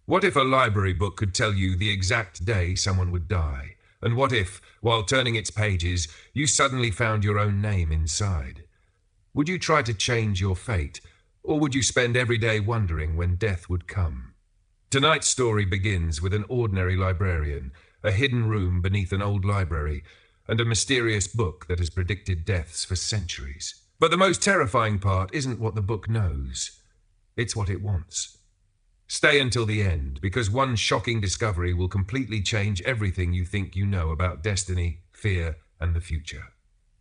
What if a library book could tell you the exact day someone would die? And what if, while turning its pages, you suddenly found your own name inside? Would you try to change your fate, or would you spend every day wondering when death would come? Tonight's story begins with an ordinary librarian, a hidden room beneath an old library, and a mysterious book that has predicted deaths for centuries. But the most terrifying part isn't what the book knows. It's what it wants. Stay until the end, because one shocking discovery will completely change everything you think you know about destiny, fear, and the future.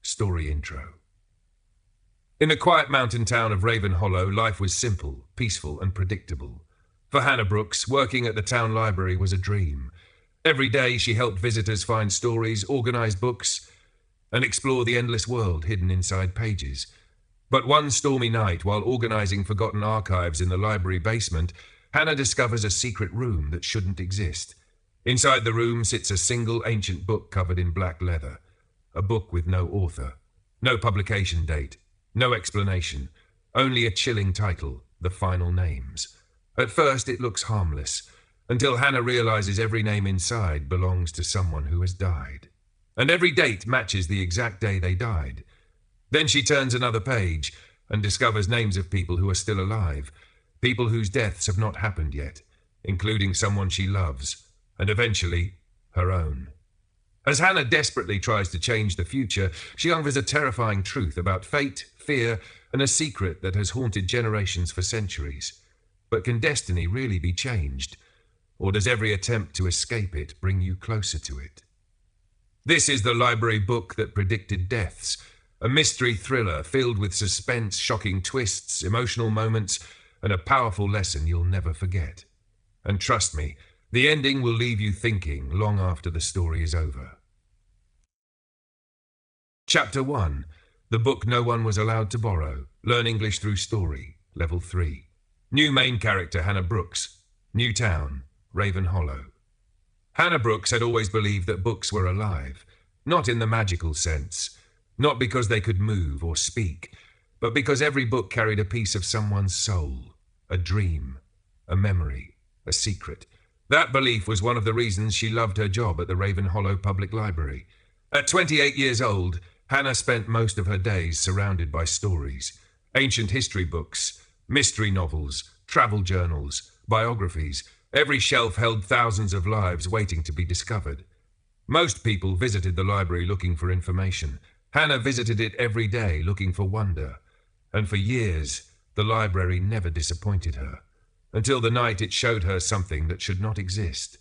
Story intro. In the quiet mountain town of Raven Hollow, life was simple, peaceful, and predictable. For Hannah Brooks, working at the town library was a dream. Every day she helped visitors find stories, organize books, and explore the endless world hidden inside pages. But one stormy night, while organizing forgotten archives in the library basement, Hannah discovers a secret room that shouldn't exist. Inside the room sits a single ancient book covered in black leather. A book with no author, no publication date, no explanation, only a chilling title, The Final Names. At first it looks harmless, until Hannah realizes every name inside belongs to someone who has died. And every date matches the exact day they died. Then she turns another page and discovers names of people who are still alive, people whose deaths have not happened yet, including someone she loves, and eventually, her own. As Hannah desperately tries to change the future, she uncovers a terrifying truth about fate, fear, and a secret that has haunted generations for centuries. But can destiny really be changed? Or does every attempt to escape it bring you closer to it? This is the library book that predicted deaths, a mystery thriller filled with suspense, shocking twists, emotional moments, and a powerful lesson you'll never forget. And trust me, the ending will leave you thinking long after the story is over. Chapter 1. The book no one was allowed to borrow. Learn English through story. Level 3. New main character Hannah Brooks. New town, Raven Hollow. Hannah Brooks had always believed that books were alive, not in the magical sense, not because they could move or speak, but because every book carried a piece of someone's soul, a dream, a memory, a secret. That belief was one of the reasons she loved her job at the Raven Hollow Public Library. At 28 years old, Hannah spent most of her days surrounded by stories, ancient history books, mystery novels, travel journals, biographies. Every shelf held thousands of lives waiting to be discovered. Most people visited the library looking for information. Hannah visited it every day looking for wonder. And for years, the library never disappointed her, until the night it showed her something that should not exist,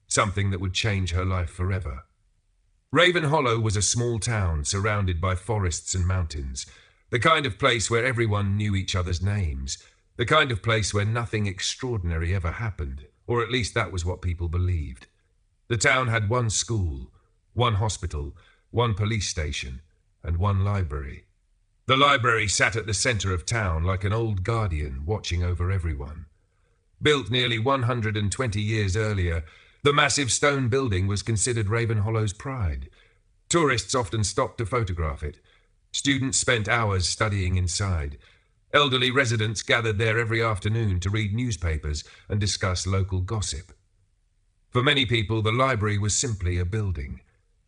something that would change her life forever. Raven Hollow was a small town surrounded by forests and mountains, the kind of place where everyone knew each other's names, the kind of place where nothing extraordinary ever happened, or at least that was what people believed. The town had one school, one hospital, one police station, and one library. The library sat at the center of town like an old guardian watching over everyone. Built nearly 120 years earlier, the massive stone building was considered Raven Hollow's pride. Tourists often stopped to photograph it. Students spent hours studying inside. Elderly residents gathered there every afternoon to read newspapers and discuss local gossip. For many people, the library was simply a building.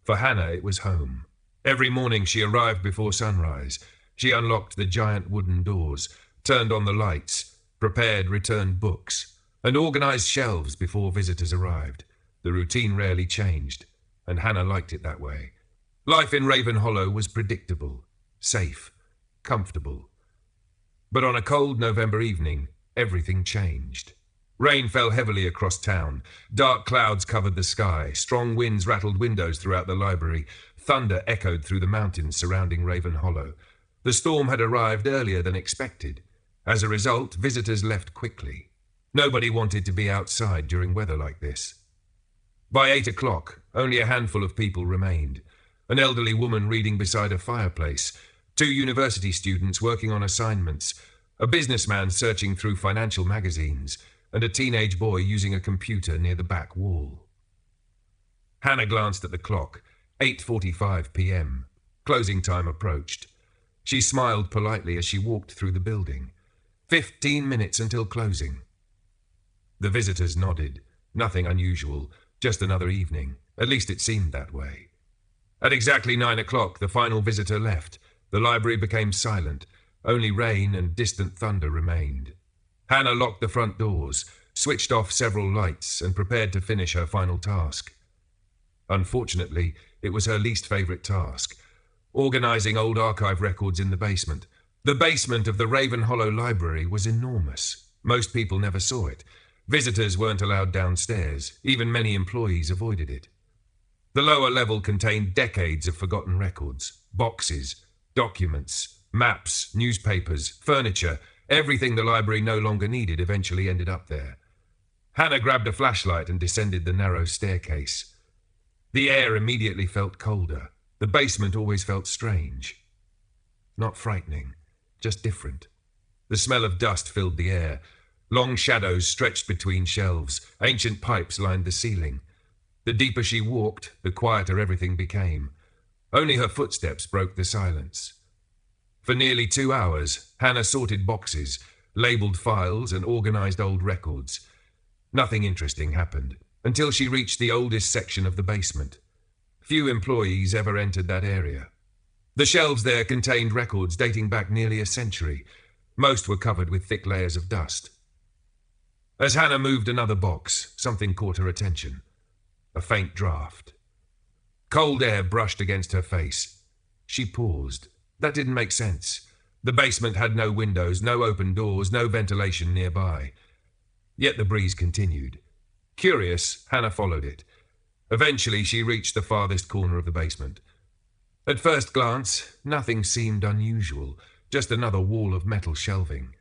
For Hannah, it was home. Every morning she arrived before sunrise. She unlocked the giant wooden doors, turned on the lights, prepared returned books, and organized shelves before visitors arrived. The routine rarely changed, and Hannah liked it that way. Life in Raven Hollow was predictable, safe, comfortable. But on a cold November evening, everything changed. Rain fell heavily across town. Dark clouds covered the sky. Strong winds rattled windows throughout the library. Thunder echoed through the mountains surrounding Raven Hollow. The storm had arrived earlier than expected. As a result, visitors left quickly. Nobody wanted to be outside during weather like this. By 8 o'clock, only a handful of people remained. An elderly woman reading beside a fireplace, 2 university students working on assignments, a businessman searching through financial magazines, and a teenage boy using a computer near the back wall. Hannah glanced at the clock. 8:45 p.m. Closing time approached. She smiled politely as she walked through the building. 15 minutes until closing. The visitors nodded. Nothing unusual, just another evening. At least it seemed that way. At exactly 9 o'clock, the final visitor left. The library became silent. Only rain and distant thunder remained. Hannah locked the front doors, switched off several lights, and prepared to finish her final task. Unfortunately, it was her least favourite task, organising old archive records in the basement. The basement of the Raven Hollow Library was enormous. Most people never saw it. Visitors weren't allowed downstairs. Even many employees avoided it. The lower level contained decades of forgotten records, boxes, documents, maps, newspapers, furniture. Everything the library no longer needed eventually ended up there. Hannah grabbed a flashlight and descended the narrow staircase. The air immediately felt colder. The basement always felt strange. Not frightening, just different. The smell of dust filled the air. Long shadows stretched between shelves. Ancient pipes lined the ceiling. The deeper she walked, the quieter everything became. Only her footsteps broke the silence. For nearly 2 hours, Hannah sorted boxes, labelled files, and organised old records. Nothing interesting happened, until she reached the oldest section of the basement. Few employees ever entered that area. The shelves there contained records dating back nearly a century. Most were covered with thick layers of dust. As Hannah moved another box, something caught her attention. A faint draft. Cold air brushed against her face. She paused. That didn't make sense. The basement had no windows, no open doors, no ventilation nearby. Yet the breeze continued. Curious, Hannah followed it. Eventually, she reached the farthest corner of the basement. At first glance, nothing seemed unusual, just another wall of metal shelving.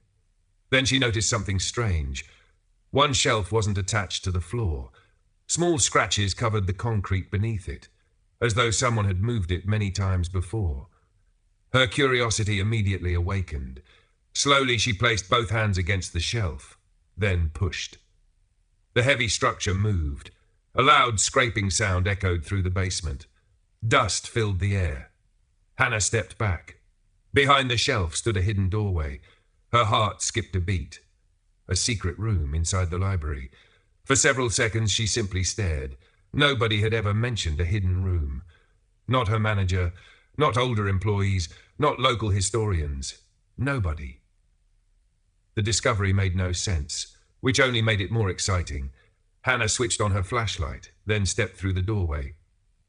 Then she noticed something strange. One shelf wasn't attached to the floor. Small scratches covered the concrete beneath it, as though someone had moved it many times before. Her curiosity immediately awakened. Slowly she placed both hands against the shelf, then pushed. The heavy structure moved. A loud scraping sound echoed through the basement. Dust filled the air. Hannah stepped back. Behind the shelf stood a hidden doorway. Her heart skipped a beat. A secret room inside the library. For several seconds she simply stared. Nobody had ever mentioned a hidden room. Not her manager, not older employees, not local historians. Nobody. The discovery made no sense, which only made it more exciting. Hannah switched on her flashlight, then stepped through the doorway.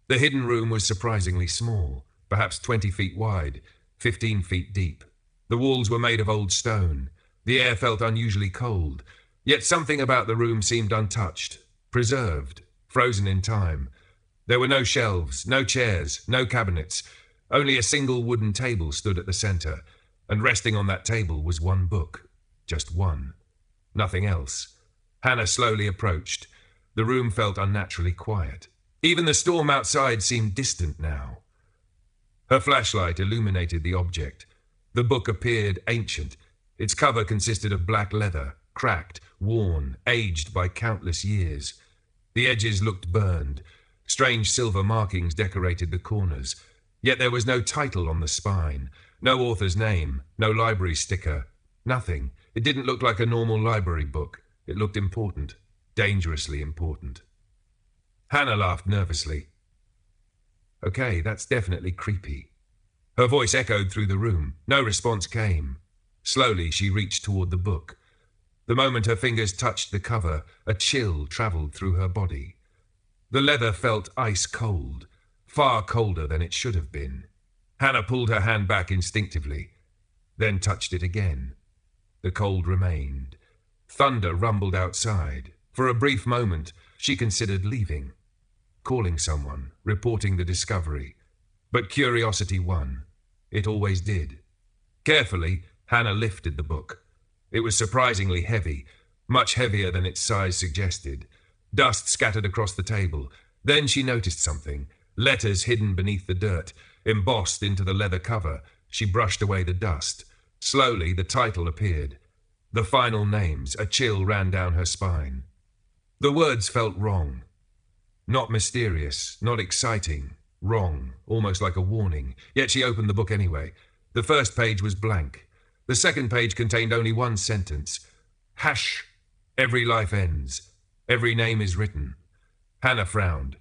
The hidden room was surprisingly small, perhaps 20 feet wide, 15 feet deep. The walls were made of old stone. The air felt unusually cold. Yet something about the room seemed untouched, preserved, frozen in time. There were no shelves, no chairs, no cabinets. Only a single wooden table stood at the centre, and resting on that table was one book. Just one. Nothing else. Hannah slowly approached. The room felt unnaturally quiet. Even the storm outside seemed distant now. Her flashlight illuminated the object. The book appeared ancient. Its cover consisted of black leather, cracked, worn, aged by countless years. The edges looked burned. Strange silver markings decorated the corners. Yet there was no title on the spine, no author's name, no library sticker, nothing. It didn't look like a normal library book. It looked important, dangerously important. Hannah laughed nervously. Okay, that's definitely creepy. Her voice echoed through the room. No response came. Slowly, she reached toward the book. The moment her fingers touched the cover, a chill travelled through her body. The leather felt ice cold, far colder than it should have been. Hannah pulled her hand back instinctively, then touched it again. The cold remained. Thunder rumbled outside. For a brief moment, she considered leaving, calling someone, reporting the discovery. But curiosity won. It always did. Carefully, Hannah lifted the book. It was surprisingly heavy, much heavier than its size suggested. Dust scattered across the table. Then she noticed something. Letters hidden beneath the dirt, embossed into the leather cover. She brushed away the dust. Slowly, the title appeared. The final names. A chill ran down her spine. The words felt wrong. Not mysterious, not exciting. Wrong, almost like a warning. Yet she opened the book anyway. The first page was blank. The second page contained only one sentence. Hash. Every life ends. Every name is written. Hannah frowned.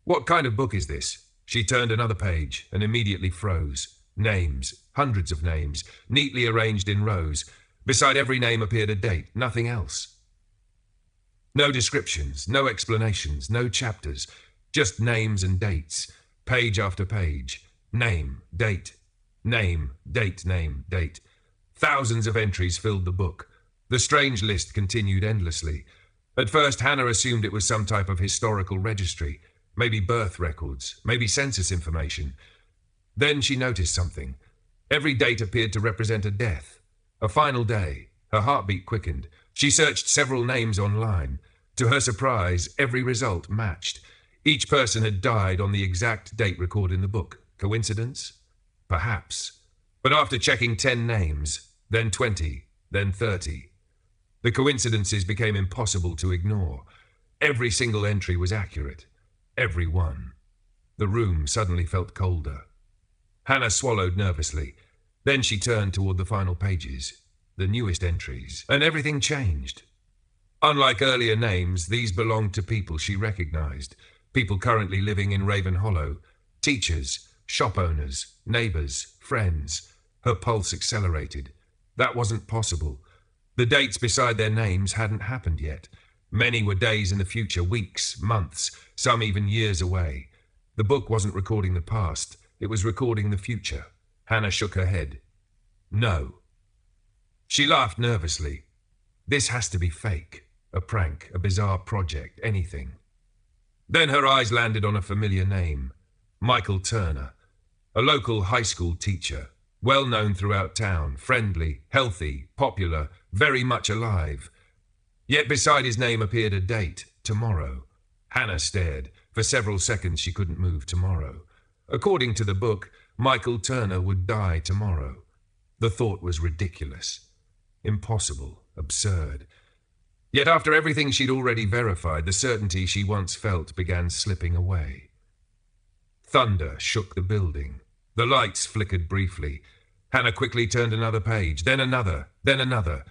What kind of book is this? She turned another page and immediately froze. Names, hundreds of names, neatly arranged in rows. Beside every name appeared a date, nothing else. No descriptions, no explanations, no chapters, just names and dates, page after page. Name, date, name, date, name, date. Thousands of entries filled the book. The strange list continued endlessly. At first, Hannah assumed it was some type of historical registry, maybe birth records, maybe census information. Then she noticed something. Every date appeared to represent a death, a final day. Her heartbeat quickened. She searched several names online. To her surprise, every result matched. Each person had died on the exact date recorded in the book. Coincidence? Perhaps. But after checking 10 names, then 20, then 30, the coincidences became impossible to ignore. Every single entry was accurate. Every one. The room suddenly felt colder. Hannah swallowed nervously. Then she turned toward the final pages, the newest entries, and everything changed. Unlike earlier names, these belonged to people she recognized, people currently living in Raven Hollow, teachers, shop owners, neighbors, friends. Her pulse accelerated. That wasn't possible. The dates beside their names hadn't happened yet. Many were days in the future, weeks, months, some even years away. The book wasn't recording the past, it was recording the future. Hannah shook her head. No. She laughed nervously. This has to be fake. A prank, a bizarre project, anything. Then her eyes landed on a familiar name. Michael Turner. A local high school teacher. Well known throughout town, friendly, healthy, popular, very much alive. Yet beside his name appeared a date, tomorrow. Hannah stared. For several seconds she couldn't move. Tomorrow. According to the book, Michael Turner would die tomorrow. The thought was ridiculous. Impossible. Absurd. Yet after everything she'd already verified, the certainty she once felt began slipping away. Thunder shook the building. The lights flickered briefly. Hannah quickly turned another page, then another, then another.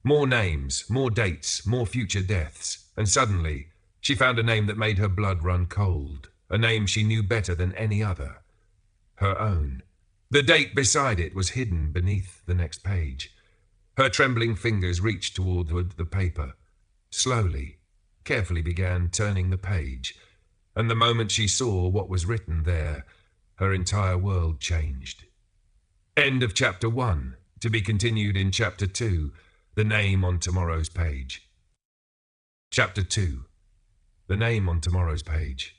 More names, more dates, more future deaths. And suddenly, she found a name that made her blood run cold. A name she knew better than any other. Her own. The date beside it was hidden beneath the next page. Her trembling fingers reached toward the paper. Slowly, carefully began turning the page. And the moment she saw what was written there, her entire world changed. End of chapter 1, to be continued in chapter 2, the name on tomorrow's page. Chapter 2, the name on tomorrow's page.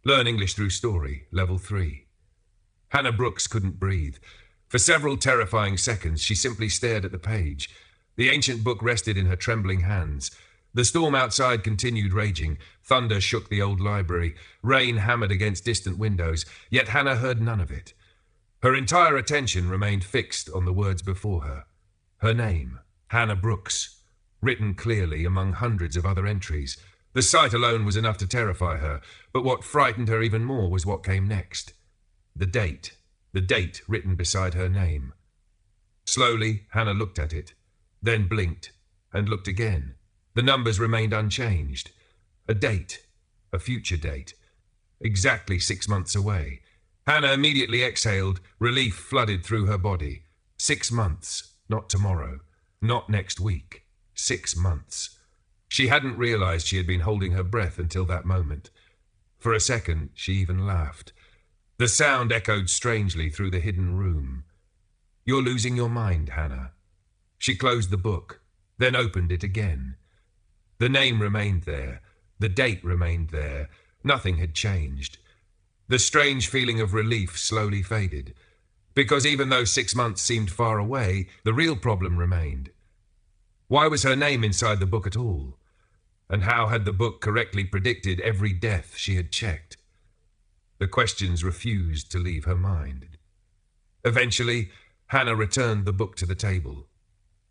Learn English through story, level 3. Hannah Brooks couldn't breathe. For several terrifying seconds, she simply stared at the page. The ancient book rested in her trembling hands. The storm outside continued raging. Thunder shook the old library. Rain hammered against distant windows, yet Hannah heard none of it. Her entire attention remained fixed on the words before her. Her name, Hannah Brooks, written clearly among hundreds of other entries. The sight alone was enough to terrify her, but what frightened her even more was what came next. The date written beside her name. Slowly, Hannah looked at it, then blinked, and looked again. The numbers remained unchanged. A date, a future date, exactly 6 months away. Hannah immediately exhaled. Relief flooded through her body. 6 months, not tomorrow, not next week. 6 months. She hadn't realized she had been holding her breath until that moment. For a second, she even laughed. The sound echoed strangely through the hidden room. You're losing your mind, Hannah. She closed the book, then opened it again. The name remained there. The date remained there. Nothing had changed. The strange feeling of relief slowly faded. Because even though 6 months seemed far away, the real problem remained. Why was her name inside the book at all? And how had the book correctly predicted every death she had checked? The questions refused to leave her mind. Eventually, Hannah returned the book to the table.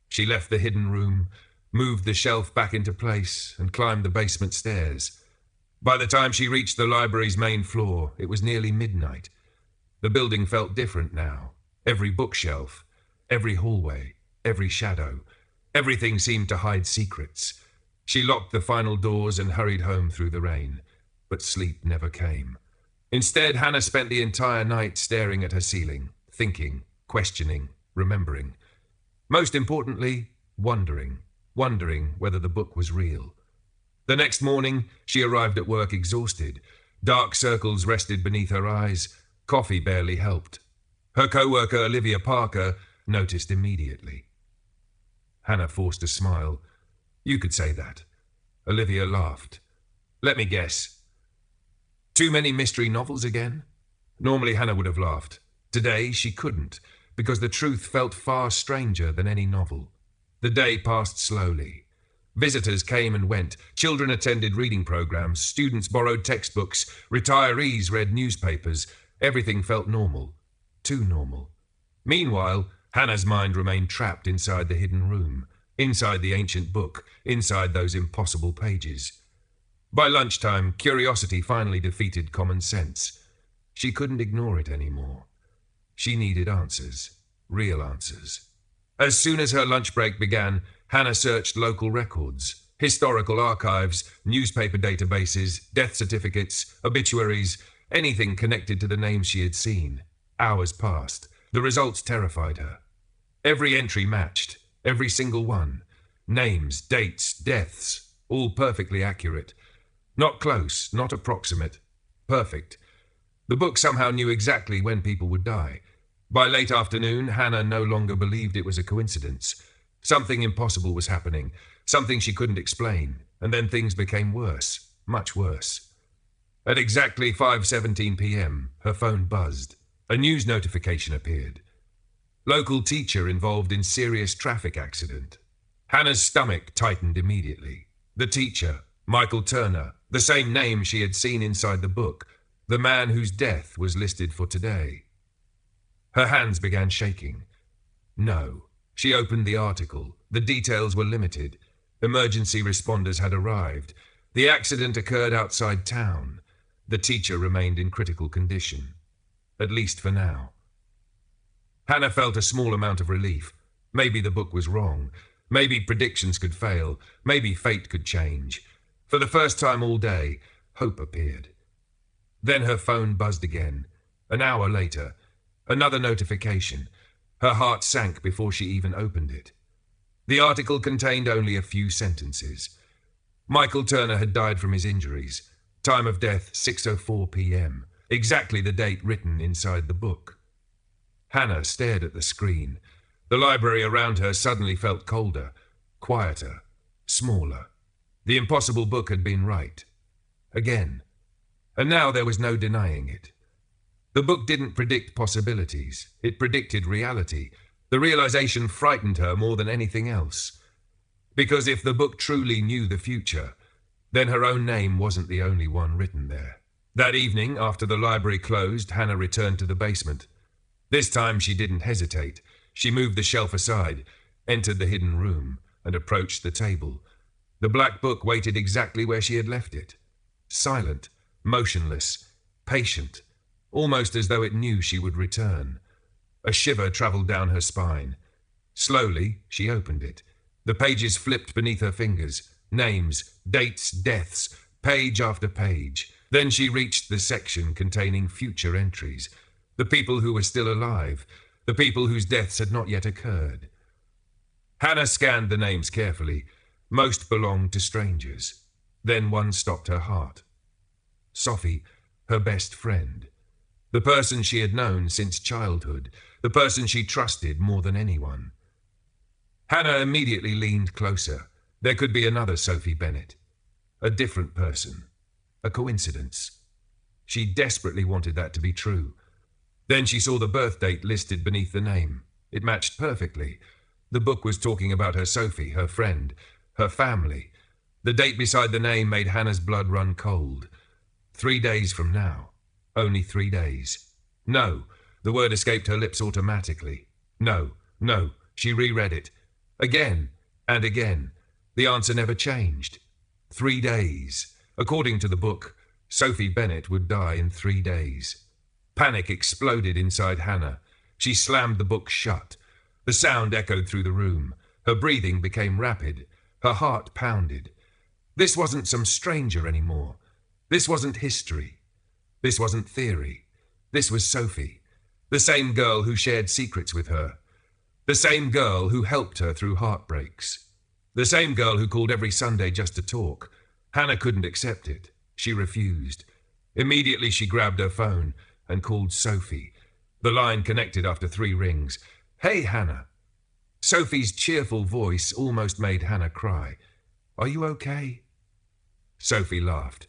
She left the hidden room, moved the shelf back into place, and climbed the basement stairs. By the time she reached the library's main floor, it was nearly midnight. The building felt different now. Every bookshelf, every hallway, every shadow. Everything seemed to hide secrets. She locked the final doors and hurried home through the rain, but sleep never came. Instead, Hannah spent the entire night staring at her ceiling, thinking, questioning, remembering. Most importantly, wondering whether the book was real. The next morning, she arrived at work exhausted. Dark circles rested beneath her eyes. Coffee barely helped. Her co-worker, Olivia Parker, noticed immediately. Hannah forced a smile. You could say that. Olivia laughed. Let me guess. Too many mystery novels again? Normally Hannah would have laughed. Today she couldn't, because the truth felt far stranger than any novel. The day passed slowly. Visitors came and went. Children attended reading programs. Students borrowed textbooks. Retirees read newspapers. Everything felt normal. Too normal. Meanwhile, Hannah's mind remained trapped inside the hidden room, inside the ancient book, inside those impossible pages. By lunchtime, curiosity finally defeated common sense. She couldn't ignore it anymore. She needed answers. Real answers. As soon as her lunch break began, Hannah searched local records, historical archives, newspaper databases, death certificates, obituaries, anything connected to the names she had seen. Hours passed. The results terrified her. Every entry matched, every single one. Names, dates, deaths, all perfectly accurate. Not close, not approximate. Perfect. The book somehow knew exactly when people would die. By late afternoon, Hannah no longer believed it was a coincidence. Something impossible was happening, something she couldn't explain, and then things became worse, much worse. At exactly 5:17 p.m., her phone buzzed. A news notification appeared. Local teacher involved in serious traffic accident. Hannah's stomach tightened immediately. The teacher, Michael Turner, the same name she had seen inside the book, the man whose death was listed for today. Her hands began shaking. No. She opened the article. The details were limited. Emergency responders had arrived. The accident occurred outside town. The teacher remained in critical condition. At least for now. Hannah felt a small amount of relief. Maybe the book was wrong. Maybe predictions could fail. Maybe fate could change. For the first time all day, hope appeared. Then her phone buzzed again. An hour later, another notification. Her heart sank before she even opened it. The article contained only a few sentences. Michael Turner had died from his injuries. Time of death, 6:04 p.m. Exactly the date written inside the book. Hannah stared at the screen. The library around her suddenly felt colder, quieter, smaller. The impossible book had been right. Again. And now there was no denying it. The book didn't predict possibilities. It predicted reality. The realization frightened her more than anything else. Because if the book truly knew the future, then her own name wasn't the only one written there. That evening, after the library closed, Hannah returned to the basement. This time she didn't hesitate. She moved the shelf aside, entered the hidden room, and approached the table. The black book waited exactly where she had left it. Silent, motionless, patient. Almost as though it knew she would return. A shiver travelled down her spine. Slowly, she opened it. The pages flipped beneath her fingers. Names, dates, deaths, page after page. Then she reached the section containing future entries. The people who were still alive. The people whose deaths had not yet occurred. Hannah scanned the names carefully. Most belonged to strangers. Then one stopped her heart. Sophie, her best friend. The person she had known since childhood, the person she trusted more than anyone. Hannah immediately leaned closer. There could be another Sophie Bennett. A different person. A coincidence. She desperately wanted that to be true. Then she saw the birth date listed beneath the name. It matched perfectly. The book was talking about her Sophie, her friend, her family. The date beside the name made Hannah's blood run cold. 3 days from now. Only 3 days. No, the word escaped her lips automatically. No, she reread it. Again and again. The answer never changed. 3 days. According to the book, Sophie Bennett would die in 3 days. Panic exploded inside Hannah. She slammed the book shut. The sound echoed through the room. Her breathing became rapid. Her heart pounded. This wasn't some stranger anymore. This wasn't history. This wasn't theory. This was Sophie, the same girl who shared secrets with her. The same girl who helped her through heartbreaks. The same girl who called every Sunday just to talk. Hannah couldn't accept it. She refused. Immediately she grabbed her phone and called Sophie. The line connected after 3 rings. "Hey, Hannah." Sophie's cheerful voice almost made Hannah cry. "Are you okay?" Sophie laughed.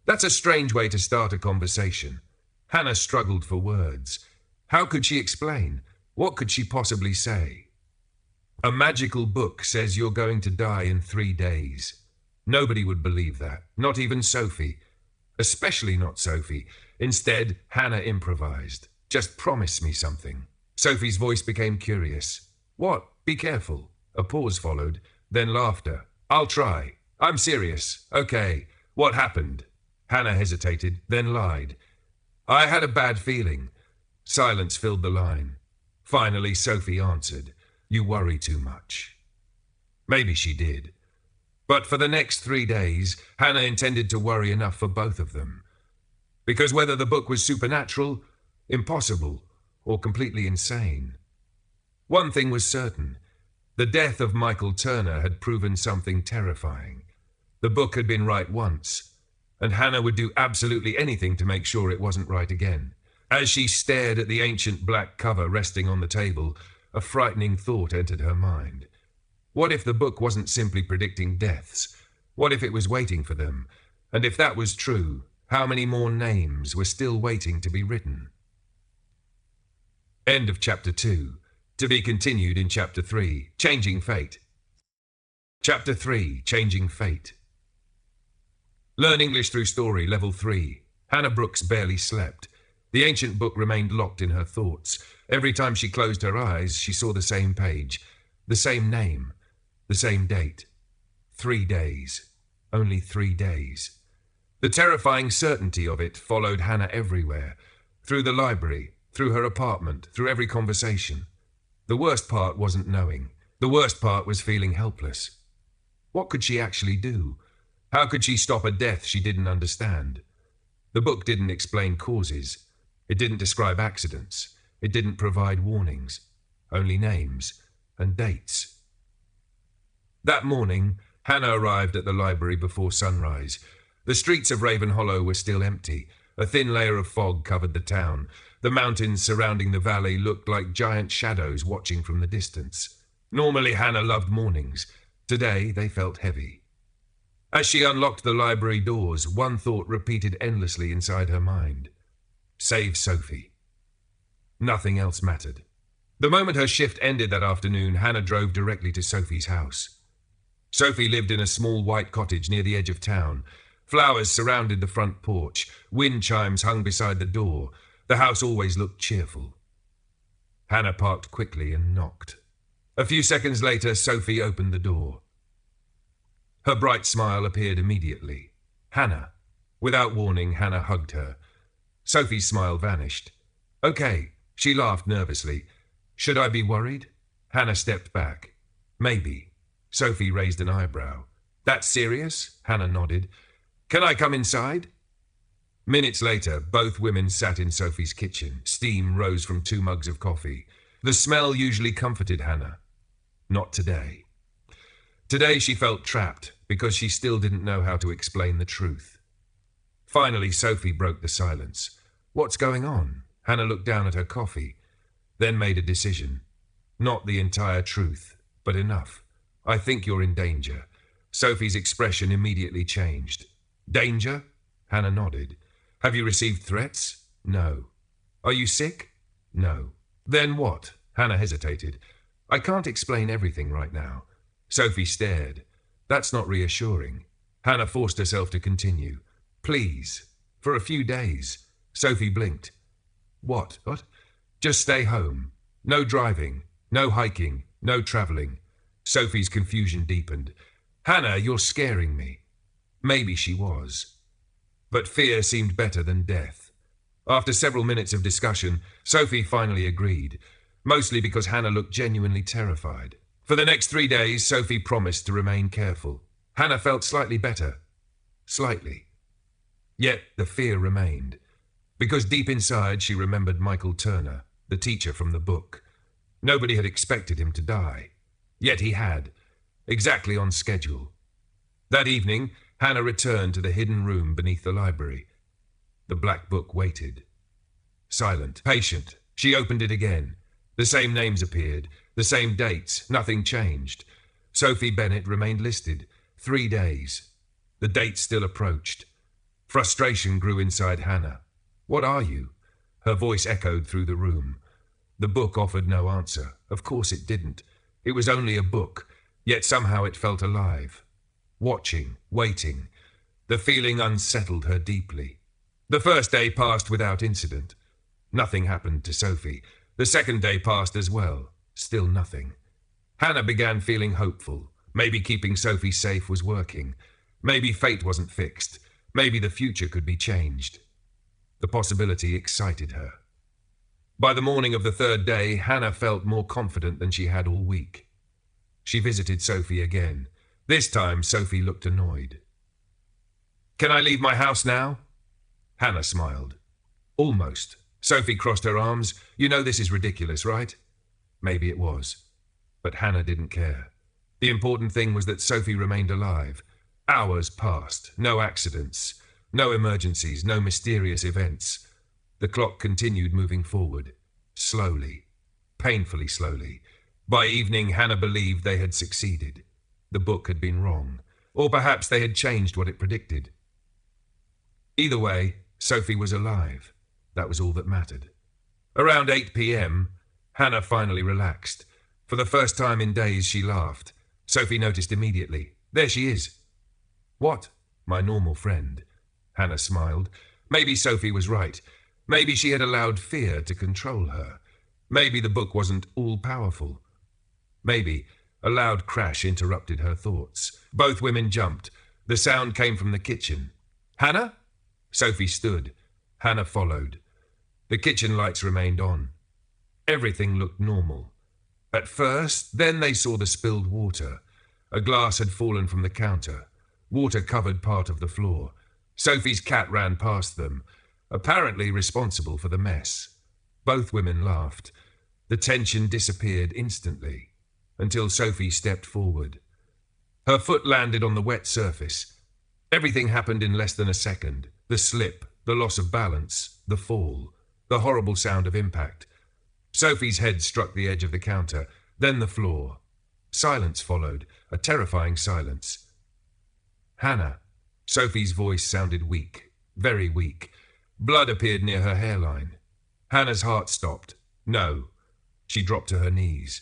That's a strange way to start a conversation. Hannah struggled for words. How could she explain? What could she possibly say? A magical book says you're going to die in 3 days. Nobody would believe that, not even Sophie. Especially not Sophie. Instead, Hannah improvised. "Just promise me something." Sophie's voice became curious. "What? Be careful." A pause followed, then laughter. "I'll try. I'm serious. Okay. What happened?" Hannah hesitated, then lied. "I had a bad feeling." Silence filled the line. Finally, Sophie answered. "You worry too much." Maybe she did. But for the next 3 days, Hannah intended to worry enough for both of them. Because whether the book was supernatural, impossible, or completely insane, one thing was certain. The death of Michael Turner had proven something terrifying. The book had been right once, and Hannah would do absolutely anything to make sure it wasn't right again. As she stared at the ancient black cover resting on the table, a frightening thought entered her mind. What if the book wasn't simply predicting deaths? What if it was waiting for them? And if that was true, how many more names were still waiting to be written? End of Chapter 2. To be continued in Chapter 3, Changing Fate. Chapter 3, Changing Fate. Learn English through story, level 3. Hannah Brooks barely slept. The ancient book remained locked in her thoughts. Every time she closed her eyes, she saw the same page, the same name, the same date. 3 days. Only 3 days. The terrifying certainty of it followed Hannah everywhere. Through the library, through her apartment, through every conversation. The worst part wasn't knowing. The worst part was feeling helpless. What could she actually do? How could she stop a death she didn't understand? The book didn't explain causes. It didn't describe accidents. It didn't provide warnings. Only names and dates. That morning, Hannah arrived at the library before sunrise. The streets of Raven Hollow were still empty. A thin layer of fog covered the town. The mountains surrounding the valley looked like giant shadows watching from the distance. Normally, Hannah loved mornings. Today, they felt heavy. As she unlocked the library doors, one thought repeated endlessly inside her mind. Save Sophie. Nothing else mattered. The moment her shift ended that afternoon, Hannah drove directly to Sophie's house. Sophie lived in a small white cottage near the edge of town. Flowers surrounded the front porch. Wind chimes hung beside the door. The house always looked cheerful. Hannah parked quickly and knocked. A few seconds later, Sophie opened the door. Her bright smile appeared immediately. Hannah. Without warning, Hannah hugged her. Sophie's smile vanished. Okay, she laughed nervously. Should I be worried? Hannah stepped back. Maybe. Sophie raised an eyebrow. That's serious? Hannah nodded. Can I come inside? Minutes later, both women sat in Sophie's kitchen. Steam rose from 2 mugs of coffee. The smell usually comforted Hannah. Not today. Today she felt trapped because she still didn't know how to explain the truth. Finally, Sophie broke the silence. What's going on? Hannah looked down at her coffee, then made a decision. Not the entire truth, but enough. I think you're in danger. Sophie's expression immediately changed. Danger? Hannah nodded. Have you received threats? No. Are you sick? No. Then what? Hannah hesitated. I can't explain everything right now. Sophie stared. That's not reassuring. Hannah forced herself to continue. Please. For a few days. Sophie blinked. What? Just stay home. No driving. No hiking. No travelling. Sophie's confusion deepened. Hannah, you're scaring me. Maybe she was. But fear seemed better than death. After several minutes of discussion, Sophie finally agreed, mostly because Hannah looked genuinely terrified. For the next 3 days, Sophie promised to remain careful. Hannah felt slightly better. Slightly. Yet the fear remained. Because deep inside she remembered Michael Turner, the teacher from the book. Nobody had expected him to die. Yet he had. Exactly on schedule. That evening, Hannah returned to the hidden room beneath the library. The black book waited. Silent, patient, she opened it again. The same names appeared, the same dates, nothing changed. Sophie Bennett remained listed. 3 days. The date still approached. Frustration grew inside Hannah. What are you? Her voice echoed through the room. The book offered no answer. Of course it didn't. It was only a book, yet somehow it felt alive. Watching, waiting. The feeling unsettled her deeply. The first day passed without incident. Nothing happened to Sophie. The second day passed as well. Still nothing. Hannah began feeling hopeful. Maybe keeping Sophie safe was working. Maybe fate wasn't fixed. Maybe the future could be changed. The possibility excited her. By the morning of the third day, Hannah felt more confident than she had all week. She visited Sophie again. This time, Sophie looked annoyed. "Can I leave my house now?" Hannah smiled. "Almost." Sophie crossed her arms. "You know this is ridiculous, right?" Maybe it was. But Hannah didn't care. The important thing was that Sophie remained alive. Hours passed. No accidents. No emergencies. No mysterious events. The clock continued moving forward. Slowly. Painfully slowly. By evening, Hannah believed they had succeeded. The book had been wrong. Or perhaps they had changed what it predicted. Either way, Sophie was alive. That was all that mattered. Around 8 p.m., Hannah finally relaxed. For the first time in days, she laughed. Sophie noticed immediately. "There she is." "What?" "My normal friend." Hannah smiled. Maybe Sophie was right. Maybe she had allowed fear to control her. Maybe the book wasn't all-powerful. Maybe a loud crash interrupted her thoughts. Both women jumped. The sound came from the kitchen. "Hannah?" Sophie stood. Hannah followed. The kitchen lights remained on. Everything looked normal. At first, then they saw the spilled water. A glass had fallen from the counter. Water covered part of the floor. Sophie's cat ran past them, apparently responsible for the mess. Both women laughed. The tension disappeared instantly, until Sophie stepped forward. Her foot landed on the wet surface. Everything happened in less than a second. The slip, the loss of balance, the fall, the horrible sound of impact. Sophie's head struck the edge of the counter, then the floor. Silence followed, a terrifying silence. "Hannah." Sophie's voice sounded weak, very weak. Blood appeared near her hairline. Hannah's heart stopped. "No." She dropped to her knees.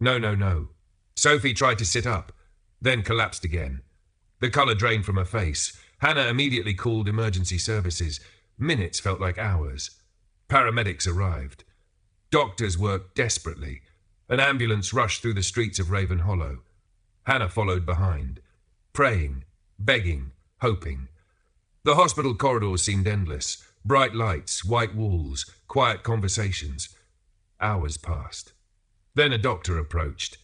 "No, no, no." Sophie tried to sit up, then collapsed again. The colour drained from her face. Hannah immediately called emergency services. Minutes felt like hours. Paramedics arrived. Doctors worked desperately. An ambulance rushed through the streets of Raven Hollow. Hannah followed behind, praying, begging, hoping. The hospital corridors seemed endless. Bright lights, white walls, quiet conversations. Hours passed. Then a doctor approached.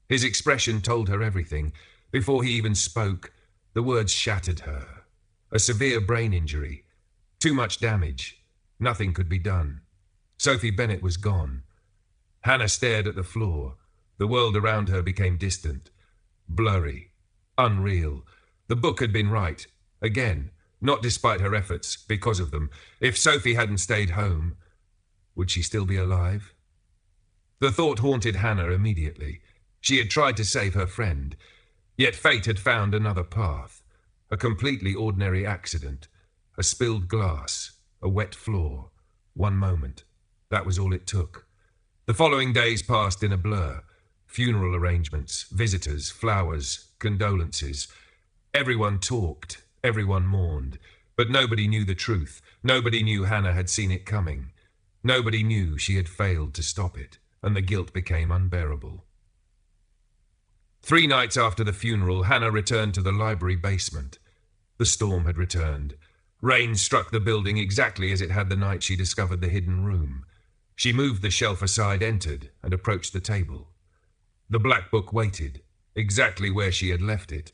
His expression told her everything. Before he even spoke, the words shattered her. A severe brain injury. Too much damage. Nothing could be done. Sophie Bennett was gone. Hannah stared at the floor. The world around her became distant. Blurry. Unreal. The book had been right. Again. Not despite her efforts, because of them. If Sophie hadn't stayed home, would she still be alive? The thought haunted Hannah immediately. She had tried to save her friend. Yet fate had found another path. A completely ordinary accident. A spilled glass. A wet floor. One moment. That was all it took. The following days passed in a blur. Funeral arrangements, visitors, flowers, condolences. Everyone talked. Everyone mourned. But nobody knew the truth. Nobody knew Hannah had seen it coming. Nobody knew she had failed to stop it, and the guilt became unbearable. 3 nights after the funeral, Hannah returned to the library basement. The storm had returned. Rain struck the building exactly as it had the night she discovered the hidden room. She moved the shelf aside, entered, and approached the table. The black book waited, exactly where she had left it.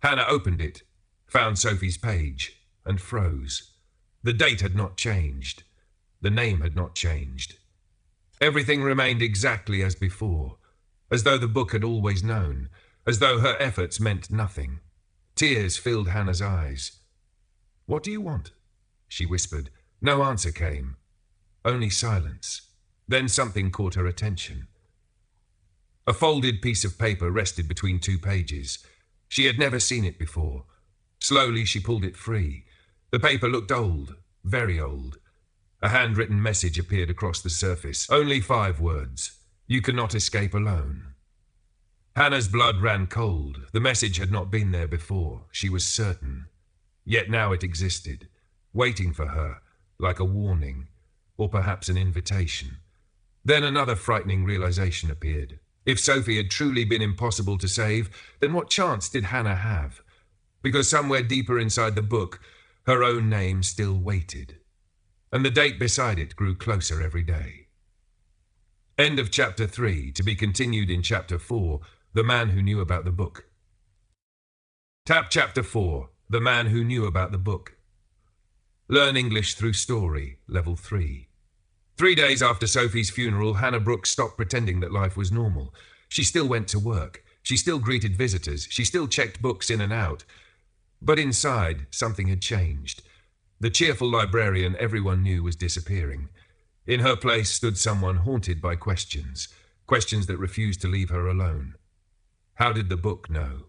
Hannah opened it, found Sophie's page, and froze. The date had not changed. The name had not changed. Everything remained exactly as before, as though the book had always known, as though her efforts meant nothing. Tears filled Hannah's eyes. "What do you want?" she whispered. No answer came. Only silence. Then something caught her attention. A folded piece of paper rested between two pages. She had never seen it before. Slowly she pulled it free. The paper looked old, very old. A handwritten message appeared across the surface. Only 5 words. "You cannot escape alone." Hannah's blood ran cold. The message had not been there before. She was certain. Yet now it existed, waiting for her, like a warning, or perhaps an invitation. Then another frightening realization appeared. If Sophie had truly been impossible to save, then what chance did Hannah have? Because somewhere deeper inside the book, her own name still waited. And the date beside it grew closer every day. End of Chapter 3, to be continued in Chapter 4, The Man Who Knew About the Book. Tap Chapter 4, The Man Who Knew About the Book. Learn English through story, Level 3. 3 days after Sophie's funeral, Hannah Brooks stopped pretending that life was normal. She still went to work. She still greeted visitors. She still checked books in and out. But inside, something had changed. The cheerful librarian everyone knew was disappearing. In her place stood someone haunted by questions that refused to leave her alone. How did the book know?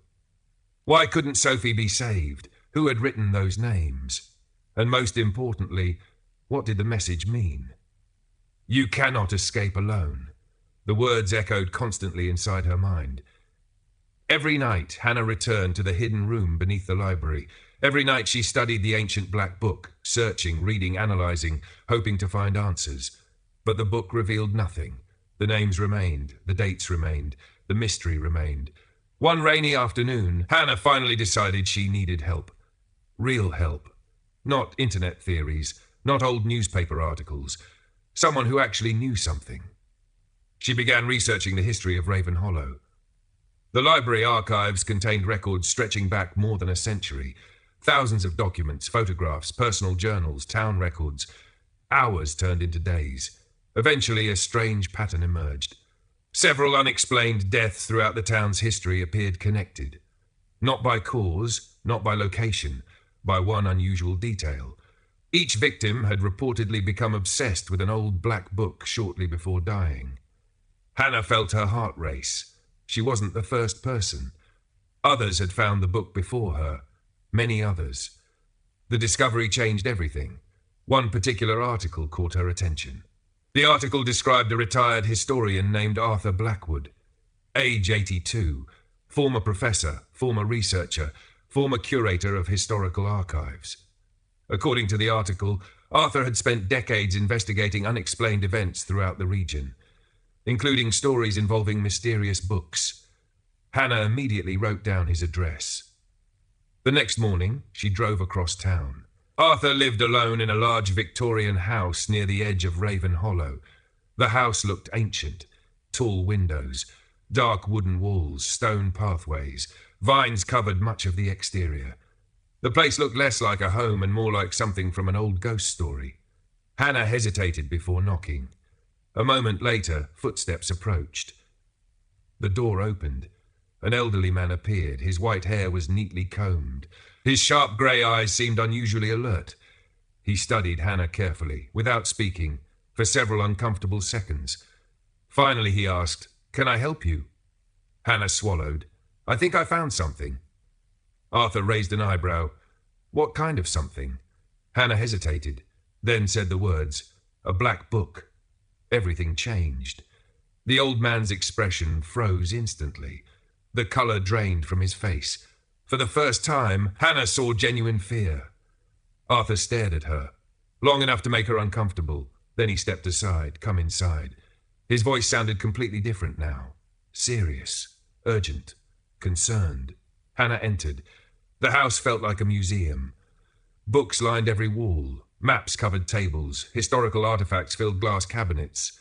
Why couldn't Sophie be saved? Who had written those names? And most importantly, what did the message mean? "You cannot escape alone." The words echoed constantly inside her mind. Every night, Hannah returned to the hidden room beneath the library. Every night she studied the ancient black book, searching, reading, analyzing, hoping to find answers. But the book revealed nothing. The names remained, the dates remained, the mystery remained. One rainy afternoon, Hannah finally decided she needed help. Real help. Not internet theories, not old newspaper articles. Someone who actually knew something. She began researching the history of Raven Hollow. The library archives contained records stretching back more than a century. Thousands of documents, photographs, personal journals, town records. Hours turned into days. Eventually, a strange pattern emerged. Several unexplained deaths throughout the town's history appeared connected. Not by cause, not by location, by one unusual detail. Each victim had reportedly become obsessed with an old black book shortly before dying. Hannah felt her heart race. She wasn't the first person. Others had found the book before her. Many others. The discovery changed everything. One particular article caught her attention. The article described a retired historian named Arthur Blackwood. Age 82. Former professor, former researcher, former curator of historical archives. According to the article, Arthur had spent decades investigating unexplained events throughout the region, including stories involving mysterious books. Hannah immediately wrote down his address. The next morning, she drove across town. Arthur lived alone in a large Victorian house near the edge of Raven Hollow. The house looked ancient. Tall windows, dark wooden walls, stone pathways. Vines covered much of the exterior. The place looked less like a home and more like something from an old ghost story. Hannah hesitated before knocking. A moment later, footsteps approached. The door opened. An elderly man appeared. His white hair was neatly combed. His sharp grey eyes seemed unusually alert. He studied Hannah carefully, without speaking, for several uncomfortable seconds. Finally he asked, "Can I help you?" Hannah swallowed. "I think I found something." Arthur raised an eyebrow. "What kind of something?" Hannah hesitated, then said the words, "A black book." Everything changed. The old man's expression froze instantly. The colour drained from his face. For the first time, Hannah saw genuine fear. Arthur stared at her, long enough to make her uncomfortable. Then he stepped aside. "Come inside." His voice sounded completely different now. Serious, urgent, concerned. Hannah entered. The house felt like a museum. Books lined every wall. Maps covered tables. Historical artifacts filled glass cabinets.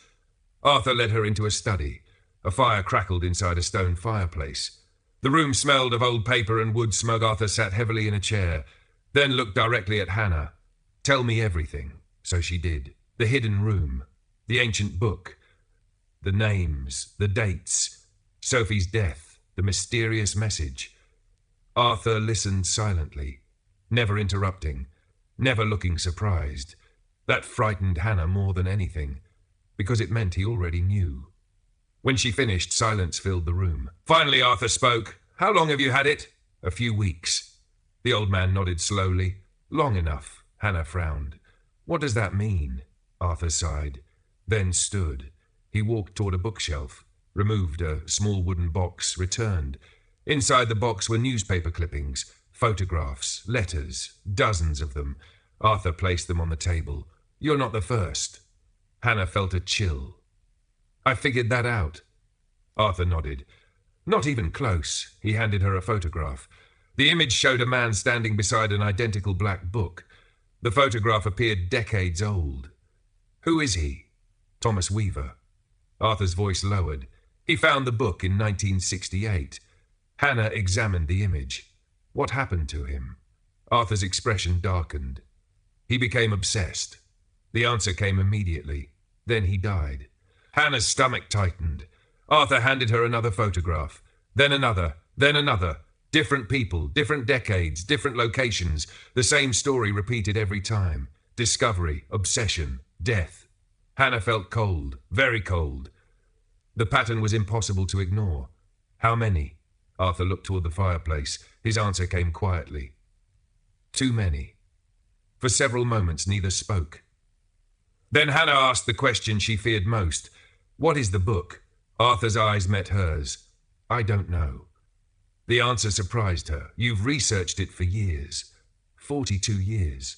Arthur led her into a study. A fire crackled inside a stone fireplace. The room smelled of old paper and wood smoke. Arthur sat heavily in a chair, then looked directly at Hannah. "Tell me everything." So she did. The hidden room, the ancient book, the names, the dates, Sophie's death, the mysterious message. Arthur listened silently, never interrupting, never looking surprised. That frightened Hannah more than anything, because it meant he already knew. When she finished, silence filled the room. Finally, Arthur spoke. "How long have you had it?" "A few weeks." The old man nodded slowly. "Long enough." Hannah frowned. "What does that mean?" Arthur sighed, then stood. He walked toward a bookshelf, removed a small wooden box, returned. Inside the box were newspaper clippings, photographs, letters, dozens of them. Arthur placed them on the table. "You're not the first." Hannah felt a chill. "I figured that out." Arthur nodded. "Not even close." He handed her a photograph. The image showed a man standing beside an identical black book. The photograph appeared decades old. "Who is he?" "Thomas Weaver." Arthur's voice lowered. "He found the book in 1968. Hannah examined the image. "What happened to him?" Arthur's expression darkened. "He became obsessed." The answer came immediately. "Then he died." Hannah's stomach tightened. Arthur handed her another photograph. Then another. Then another. Different people, different decades, different locations. The same story repeated every time. Discovery, obsession, death. Hannah felt cold, very cold. The pattern was impossible to ignore. "How many?" Arthur looked toward the fireplace. His answer came quietly. "Too many." For several moments, neither spoke. Then Hannah asked the question she feared most. "What is the book?" Arthur's eyes met hers. "I don't know." The answer surprised her. "You've researched it for years. 42 years.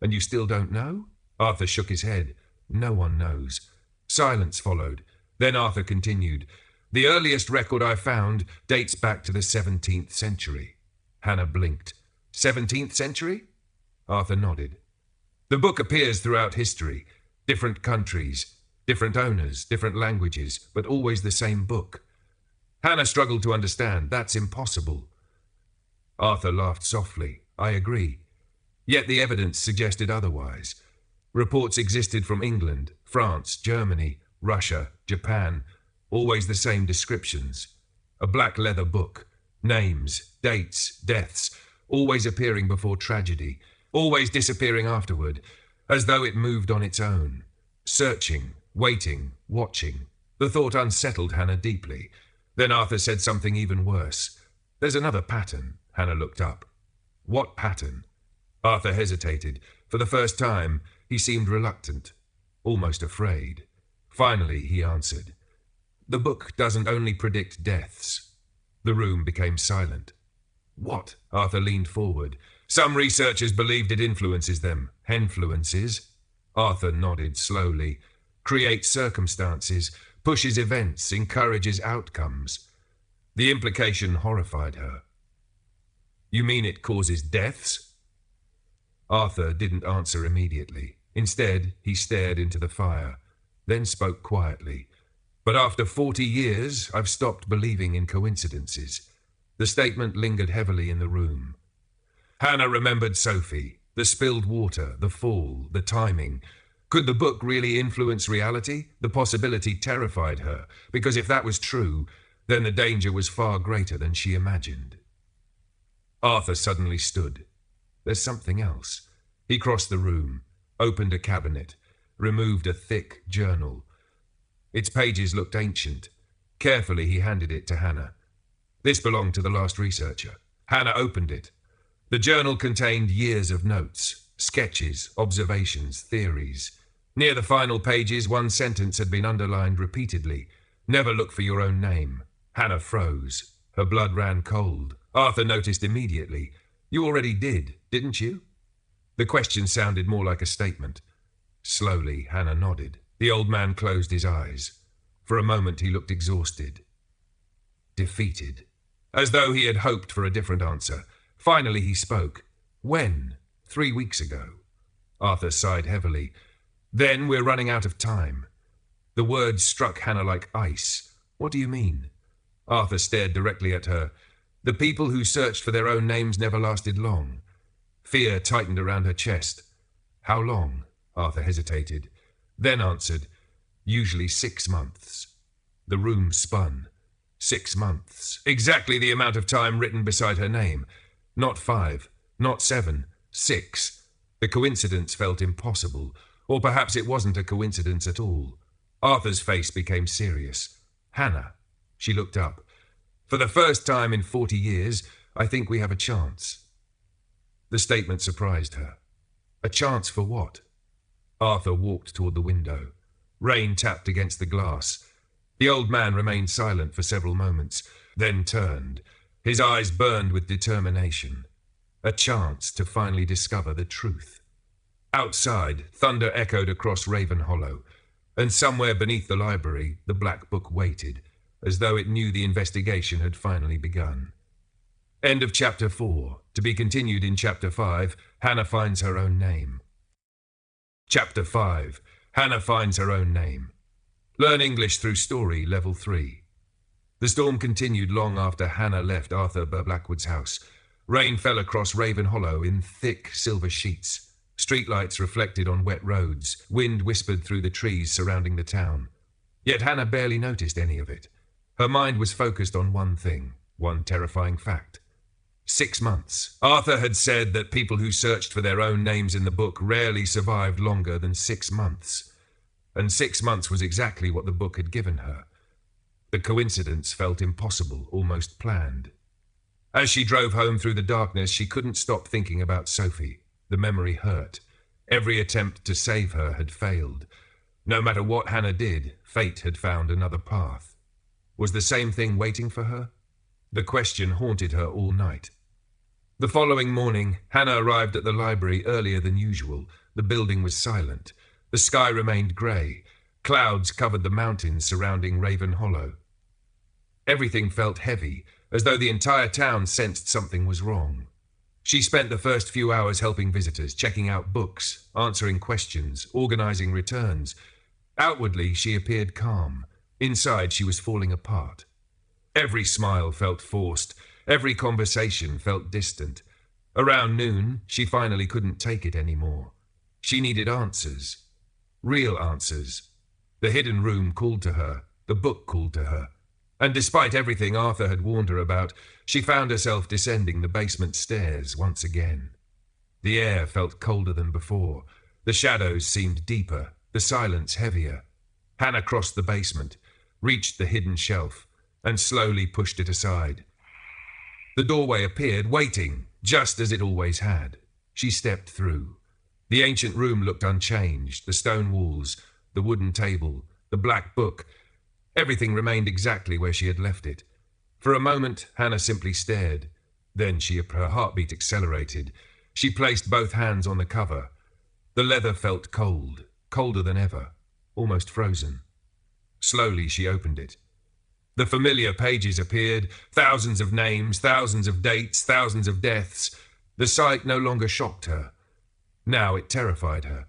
And you still don't know?" Arthur shook his head. "No one knows." Silence followed. Then Arthur continued. "The earliest record I found dates back to the 17th century. Hannah blinked. 17th century? Arthur nodded. "The book appears throughout history. Different countries, different owners, different languages, but always the same book." Hannah struggled to understand. "That's impossible." Arthur laughed softly. "I agree. Yet the evidence suggested otherwise. Reports existed from England, France, Germany, Russia, Japan, always the same descriptions. A black leather book, names, dates, deaths, always appearing before tragedy, always disappearing afterward, as though it moved on its own. Searching, waiting, watching. The thought unsettled Hannah deeply. Then Arthur said something even worse. "There's another pattern." Hannah looked up. "What pattern?" Arthur hesitated. For the first time, he seemed reluctant, almost afraid. Finally, he answered. "The book doesn't only predict deaths." The room became silent. "What?" Arthur leaned forward. "Some researchers believed it influences them. Henfluences." Arthur nodded slowly. "Creates circumstances, pushes events, encourages outcomes." The implication horrified her. "You mean it causes deaths?" Arthur didn't answer immediately. Instead, he stared into the fire, then spoke quietly. "But after 40 years, I've stopped believing in coincidences." The statement lingered heavily in the room. Hannah remembered Sophie, the spilled water, the fall, the timing. Could the book really influence reality? The possibility terrified her, because if that was true, then the danger was far greater than she imagined. Arthur suddenly stood. "There's something else." He crossed the room, opened a cabinet, removed a thick journal. Its pages looked ancient. Carefully he handed it to Hannah. This belonged to the last researcher. Hannah opened it. The journal contained years of notes, sketches, observations, theories. Near the final pages, one sentence had been underlined repeatedly. "Never look for your own name." Hannah froze. Her blood ran cold. Arthur noticed immediately. "You already did, didn't you?" The question sounded more like a statement. Slowly, Hannah nodded. The old man closed his eyes. For a moment he looked exhausted. Defeated. As though he had hoped for a different answer. Finally he spoke. "When?" 3 weeks ago. Arthur sighed heavily. "Then we're running out of time." The words struck Hannah like ice. What do you mean? Arthur stared directly at her. The people who searched for their own names never lasted long. Fear tightened around her chest. How long? Arthur hesitated, then answered, usually 6 months. The room spun. 6 months. Exactly the amount of time written beside her name. Not 5, not 7, 6. The coincidence felt impossible, or perhaps it wasn't a coincidence at all. Arthur's face became serious. Hannah. She looked up. For the first time in 40 years, I think we have a chance. The statement surprised her. A chance for what? Arthur walked toward the window. Rain tapped against the glass. The old man remained silent for several moments, then turned. His eyes burned with determination. A chance to finally discover the truth. Outside, thunder echoed across Raven Hollow, and somewhere beneath the library, the Black Book waited, as though it knew the investigation had finally begun. End of Chapter 4. To be continued in Chapter 5, Hannah finds her own name. Chapter 5. Hannah finds her own name. Learn English through story, level 3. The storm continued long after Hannah left Arthur Blackwood's house. Rain fell across Raven Hollow in thick silver sheets. Streetlights reflected on wet roads. Wind whispered through the trees surrounding the town. Yet Hannah barely noticed any of it. Her mind was focused on one thing, one terrifying fact. 6 months. Arthur had said that people who searched for their own names in the book rarely survived longer than 6 months. And 6 months was exactly what the book had given her. The coincidence felt impossible, almost planned. As she drove home through the darkness, she couldn't stop thinking about Sophie. The memory hurt. Every attempt to save her had failed. No matter what Hannah did, fate had found another path. Was the same thing waiting for her? The question haunted her all night. The following morning, Hannah arrived at the library earlier than usual. The building was silent. The sky remained grey. Clouds covered the mountains surrounding Raven Hollow. Everything felt heavy, as though the entire town sensed something was wrong. She spent the first few hours helping visitors, checking out books, answering questions, organising returns. Outwardly, she appeared calm. Inside, she was falling apart. Every smile felt forced. Every conversation felt distant. Around noon, she finally couldn't take it anymore. She needed answers. Real answers. The hidden room called to her. The book called to her. And despite everything Arthur had warned her about, she found herself descending the basement stairs once again. The air felt colder than before. The shadows seemed deeper, the silence heavier. Hannah crossed the basement, reached the hidden shelf, and slowly pushed it aside. The doorway appeared, waiting, just as it always had. She stepped through. The ancient room looked unchanged, the stone walls, the wooden table, the black book. Everything remained exactly where she had left it. For a moment, Hannah simply stared. Then her heartbeat accelerated. She placed both hands on the cover. The leather felt cold, colder than ever, almost frozen. Slowly she opened it. The familiar pages appeared, thousands of names, thousands of dates, thousands of deaths. The sight no longer shocked her. Now it terrified her,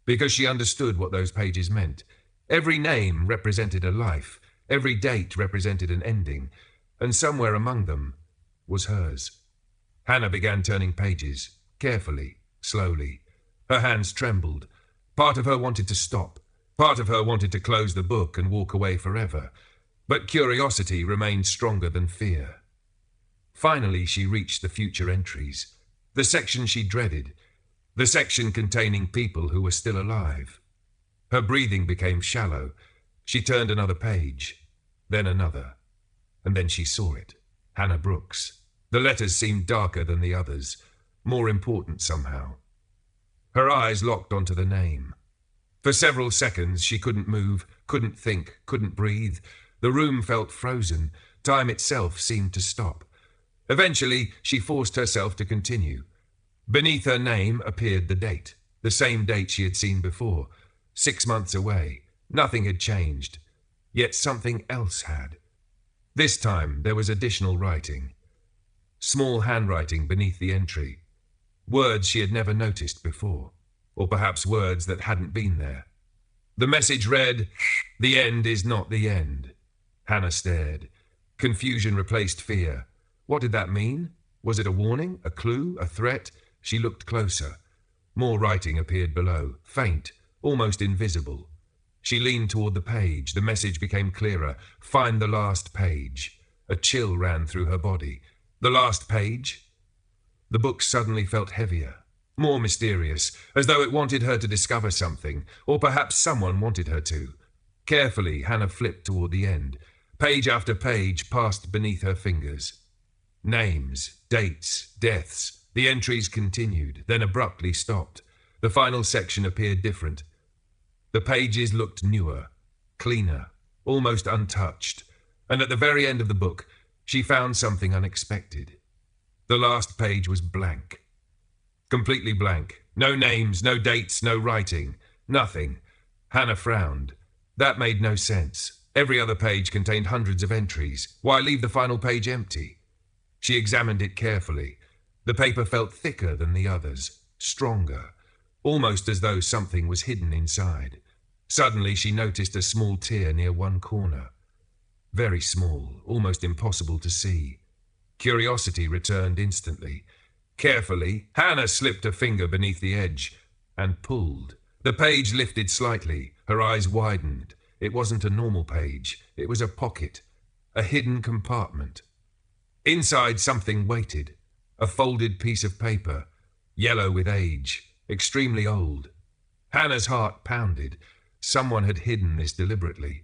because she understood what those pages meant. Every name represented a life, every date represented an ending, and somewhere among them was hers. Hannah began turning pages, carefully, slowly. Her hands trembled. Part of her wanted to stop. Part of her wanted to close the book and walk away forever. But curiosity remained stronger than fear. Finally, she reached the future entries, the section she dreaded, the section containing people who were still alive. Her breathing became shallow. She turned another page, then another, and then she saw it. Hannah Brooks. The letters seemed darker than the others, more important somehow. Her eyes locked onto the name. For several seconds she couldn't move, couldn't think, couldn't breathe. The room felt frozen. Time itself seemed to stop. Eventually, she forced herself to continue. Beneath her name appeared the date, the same date she had seen before. 6 months away. Nothing had changed. Yet something else had. This time, there was additional writing. Small handwriting beneath the entry. Words she had never noticed before. Or perhaps words that hadn't been there. The message read, "The end is not the end." Hannah stared. Confusion replaced fear. What did that mean? Was it a warning, a clue, a threat? She looked closer. More writing appeared below, faint, almost invisible. She leaned toward the page. The message became clearer. "Find the last page." A chill ran through her body. The last page? The book suddenly felt heavier, more mysterious, as though it wanted her to discover something, or perhaps someone wanted her to. Carefully, Hannah flipped toward the end. Page after page passed beneath her fingers. Names, dates, deaths. The entries continued, then abruptly stopped. The final section appeared different. The pages looked newer, cleaner, almost untouched, and at the very end of the book, she found something unexpected. The last page was blank. Completely blank. No names, no dates, no writing. Nothing. Hannah frowned. That made no sense. Every other page contained hundreds of entries. Why leave the final page empty? She examined it carefully. The paper felt thicker than the others, stronger, almost as though something was hidden inside. Suddenly she noticed a small tear near one corner. Very small, almost impossible to see. Curiosity returned instantly. Carefully, Hannah slipped a finger beneath the edge and pulled. The page lifted slightly. Her eyes widened. It wasn't a normal page. It was a pocket, a hidden compartment. Inside, something waited. A folded piece of paper, yellow with age, extremely old. Hannah's heart pounded. Someone had hidden this deliberately.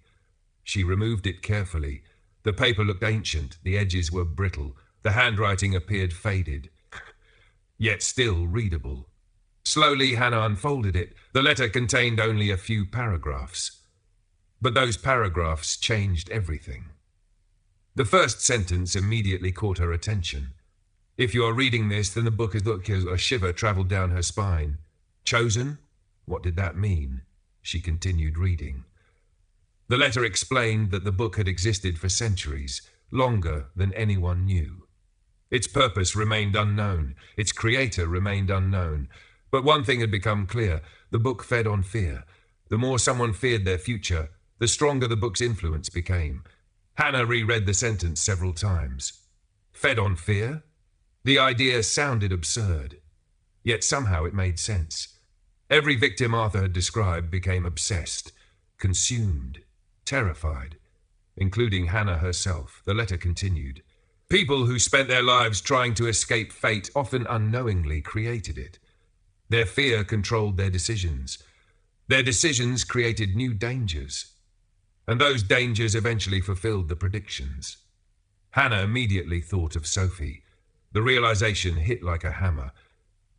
She removed it carefully. The paper looked ancient. The edges were brittle. The handwriting appeared faded, yet still readable. Slowly, Hannah unfolded it. The letter contained only a few paragraphs. But those paragraphs changed everything. The first sentence immediately caught her attention. If you are reading this, then the book is a shiver traveled down her spine. Chosen? What did that mean? She continued reading. The letter explained that the book had existed for centuries, longer than anyone knew. Its purpose remained unknown. Its creator remained unknown. But one thing had become clear. The book fed on fear. The more someone feared their future, the stronger the book's influence became. Hannah reread the sentence several times. Fed on fear? The idea sounded absurd. Yet somehow it made sense. Every victim Arthur had described became obsessed, consumed, terrified, including Hannah herself. The letter continued. People who spent their lives trying to escape fate often unknowingly created it. Their fear controlled their decisions. Their decisions created new dangers. And those dangers eventually fulfilled the predictions. Hannah immediately thought of Sophie. The realization hit like a hammer.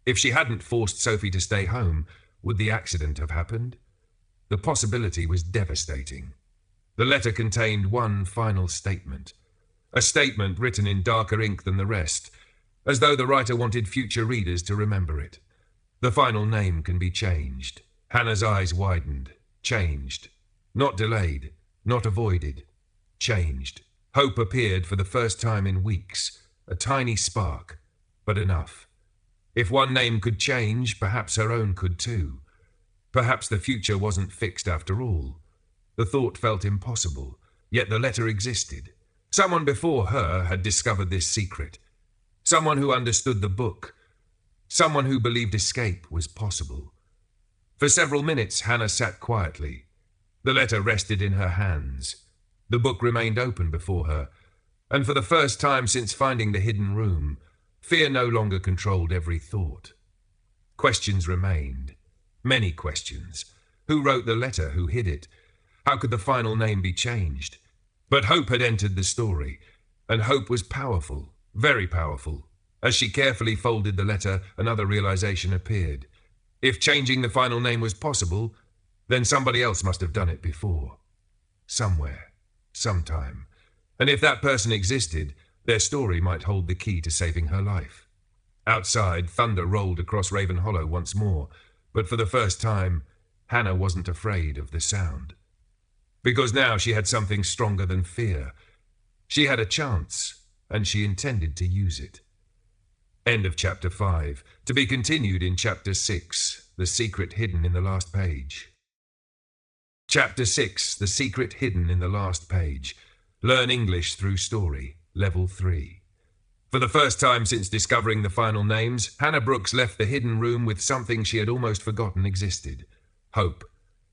If she hadn't forced Sophie to stay home, would the accident have happened? The possibility was devastating. The letter contained one final statement. A statement written in darker ink than the rest, as though the writer wanted future readers to remember it. The final name can be changed. Hannah's eyes widened. Changed. Not delayed. Not avoided. Changed. Hope appeared for the first time in weeks. A tiny spark, but enough. If one name could change, perhaps her own could too. Perhaps the future wasn't fixed after all. The thought felt impossible, yet the letter existed. Someone before her had discovered this secret. Someone who understood the book. Someone who believed escape was possible. For several minutes, Hannah sat quietly. The letter rested in her hands. The book remained open before her, and for the first time since finding the hidden room, fear no longer controlled every thought. Questions remained. Many questions. Who wrote the letter? Who hid it? How could the final name be changed? But hope had entered the story, and hope was powerful, very powerful. As she carefully folded the letter, another realization appeared. If changing the final name was possible, then somebody else must have done it before. Somewhere. Sometime. And if that person existed, their story might hold the key to saving her life. Outside, thunder rolled across Raven Hollow once more, but for the first time, Hannah wasn't afraid of the sound. Because now she had something stronger than fear. She had a chance, and she intended to use it. End of Chapter 5. To be continued in Chapter 6, The Secret Hidden in the Last Page. Chapter 6, The Secret Hidden in the Last Page. Learn English through Story, Level 3. For the first time since discovering the final names, Hannah Brooks left the hidden room with something she had almost forgotten existed. Hope.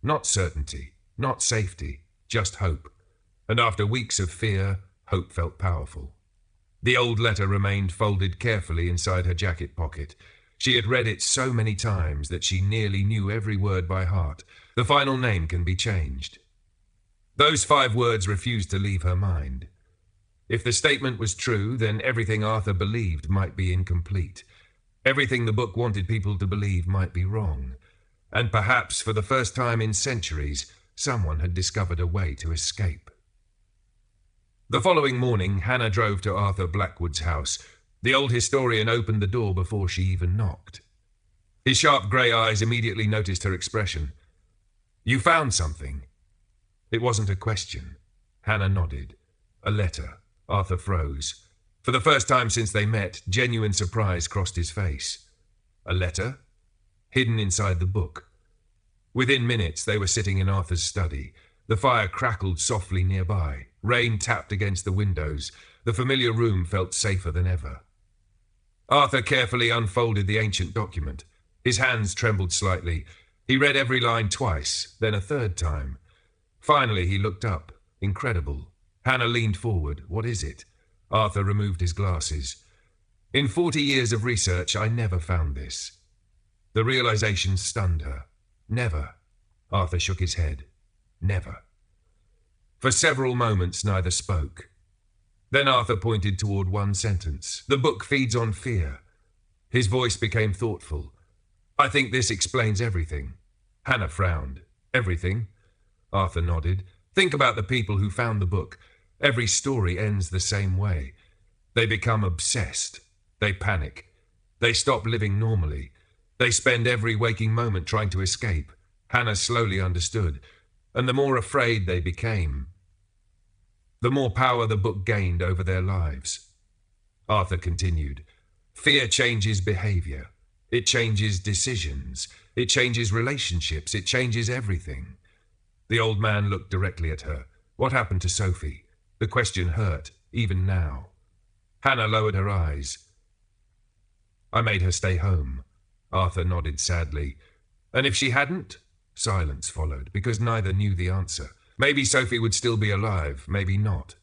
Not certainty, not safety, just hope. And after weeks of fear, hope felt powerful. The old letter remained folded carefully inside her jacket pocket. She had read it so many times that she nearly knew every word by heart. The final name can be changed. Those 5 words refused to leave her mind. If the statement was true, then everything Arthur believed might be incomplete. Everything the book wanted people to believe might be wrong. And perhaps, for the first time in centuries, someone had discovered a way to escape. The following morning, Hannah drove to Arthur Blackwood's house. The old historian opened the door before she even knocked. His sharp grey eyes immediately noticed her expression. "You found something?" It wasn't a question. Hannah nodded. A letter. Arthur froze. For the first time since they met, genuine surprise crossed his face. A letter? Hidden inside the book. Within minutes, they were sitting in Arthur's study. The fire crackled softly nearby. Rain tapped against the windows. The familiar room felt safer than ever. Arthur carefully unfolded the ancient document. His hands trembled slightly. He read every line twice, then a third time. Finally, he looked up. Incredible. Hannah leaned forward. "What is it?" Arthur removed his glasses. "In 40 years of research, I never found this." The realization stunned her. "Never." Arthur shook his head. "Never." For several moments, neither spoke. Then Arthur pointed toward one sentence. "The book feeds on fear." His voice became thoughtful. "I think this explains everything." Hannah frowned. "Everything?" Arthur nodded. "Think about the people who found the book. Every story ends the same way. They become obsessed. They panic. They stop living normally. They spend every waking moment trying to escape." Hannah slowly understood. And the more afraid they became, the more power the book gained over their lives. Arthur continued. "Fear changes behavior. It changes decisions. It changes relationships. It changes everything." The old man looked directly at her. "What happened to Sophie?" The question hurt, even now. Hannah lowered her eyes. "I made her stay home." Arthur nodded sadly. "And if she hadn't?" Silence followed, because neither knew the answer. Maybe Sophie would still be alive, maybe not.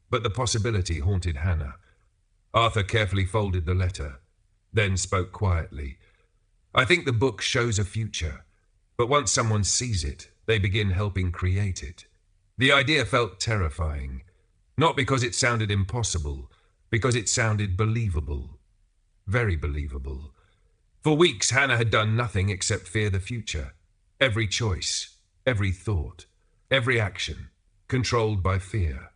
But the possibility haunted Hannah. Arthur carefully folded the letter, then spoke quietly. "I think the book shows a future, but once someone sees it, they begin helping create it." The idea felt terrifying. Not because it sounded impossible, because it sounded believable. Very believable. For weeks, Hannah had done nothing except fear the future. Every choice, every thought, every action, controlled by fear.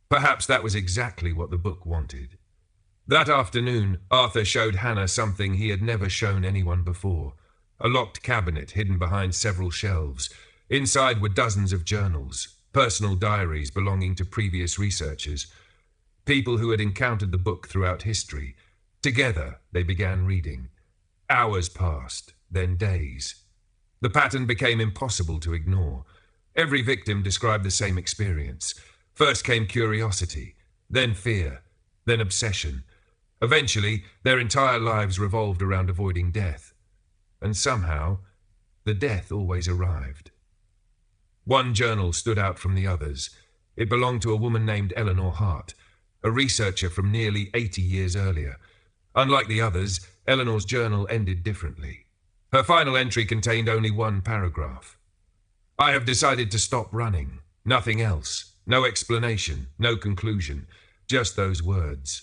Perhaps that was exactly what the book wanted. That afternoon, Arthur showed Hannah something he had never shown anyone before. A locked cabinet hidden behind several shelves. Inside were dozens of journals. Personal diaries belonging to previous researchers, people who had encountered the book throughout history. Together, they began reading. Hours passed, then days. The pattern became impossible to ignore. Every victim described the same experience. First came curiosity, then fear, then obsession. Eventually, their entire lives revolved around avoiding death. And somehow, the death always arrived. One journal stood out from the others. It belonged to a woman named Eleanor Hart, a researcher from nearly 80 years earlier. Unlike the others, Eleanor's journal ended differently. Her final entry contained only one paragraph. "I have decided to stop running. Nothing else. No explanation, no conclusion. Just those words."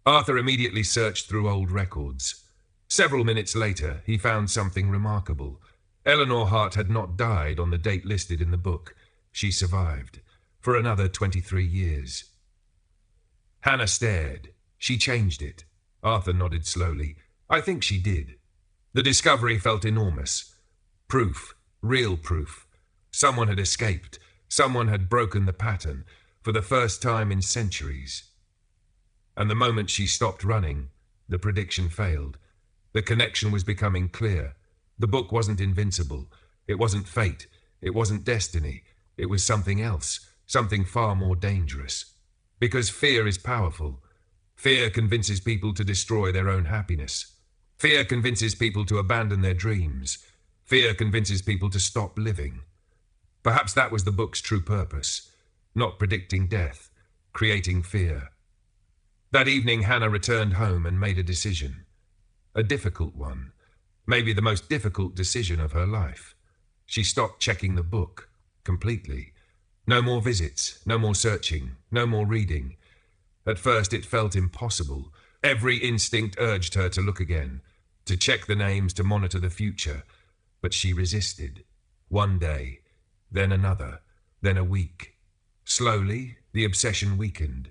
Arthur immediately searched through old records. Several minutes later, he found something remarkable. Eleanor Hart had not died on the date listed in the book. She survived for another 23 years. Hannah stared. "She changed it." Arthur nodded slowly. "I think she did." The discovery felt enormous. Proof, real proof. Someone had escaped. Someone had broken the pattern for the first time in centuries. And the moment she stopped running, the prediction failed. The connection was becoming clear. The book wasn't invincible. It wasn't fate. It wasn't destiny. It was something else, something far more dangerous. Because fear is powerful. Fear convinces people to destroy their own happiness. Fear convinces people to abandon their dreams. Fear convinces people to stop living. Perhaps that was the book's true purpose. Not predicting death, creating fear. That evening, Hannah returned home and made a decision. A difficult one. Maybe the most difficult decision of her life. She stopped checking the book completely. No more visits, no more searching, no more reading. At first it felt impossible. Every instinct urged her to look again, to check the names, to monitor the future. But she resisted. One day, then another, then a week. Slowly, the obsession weakened.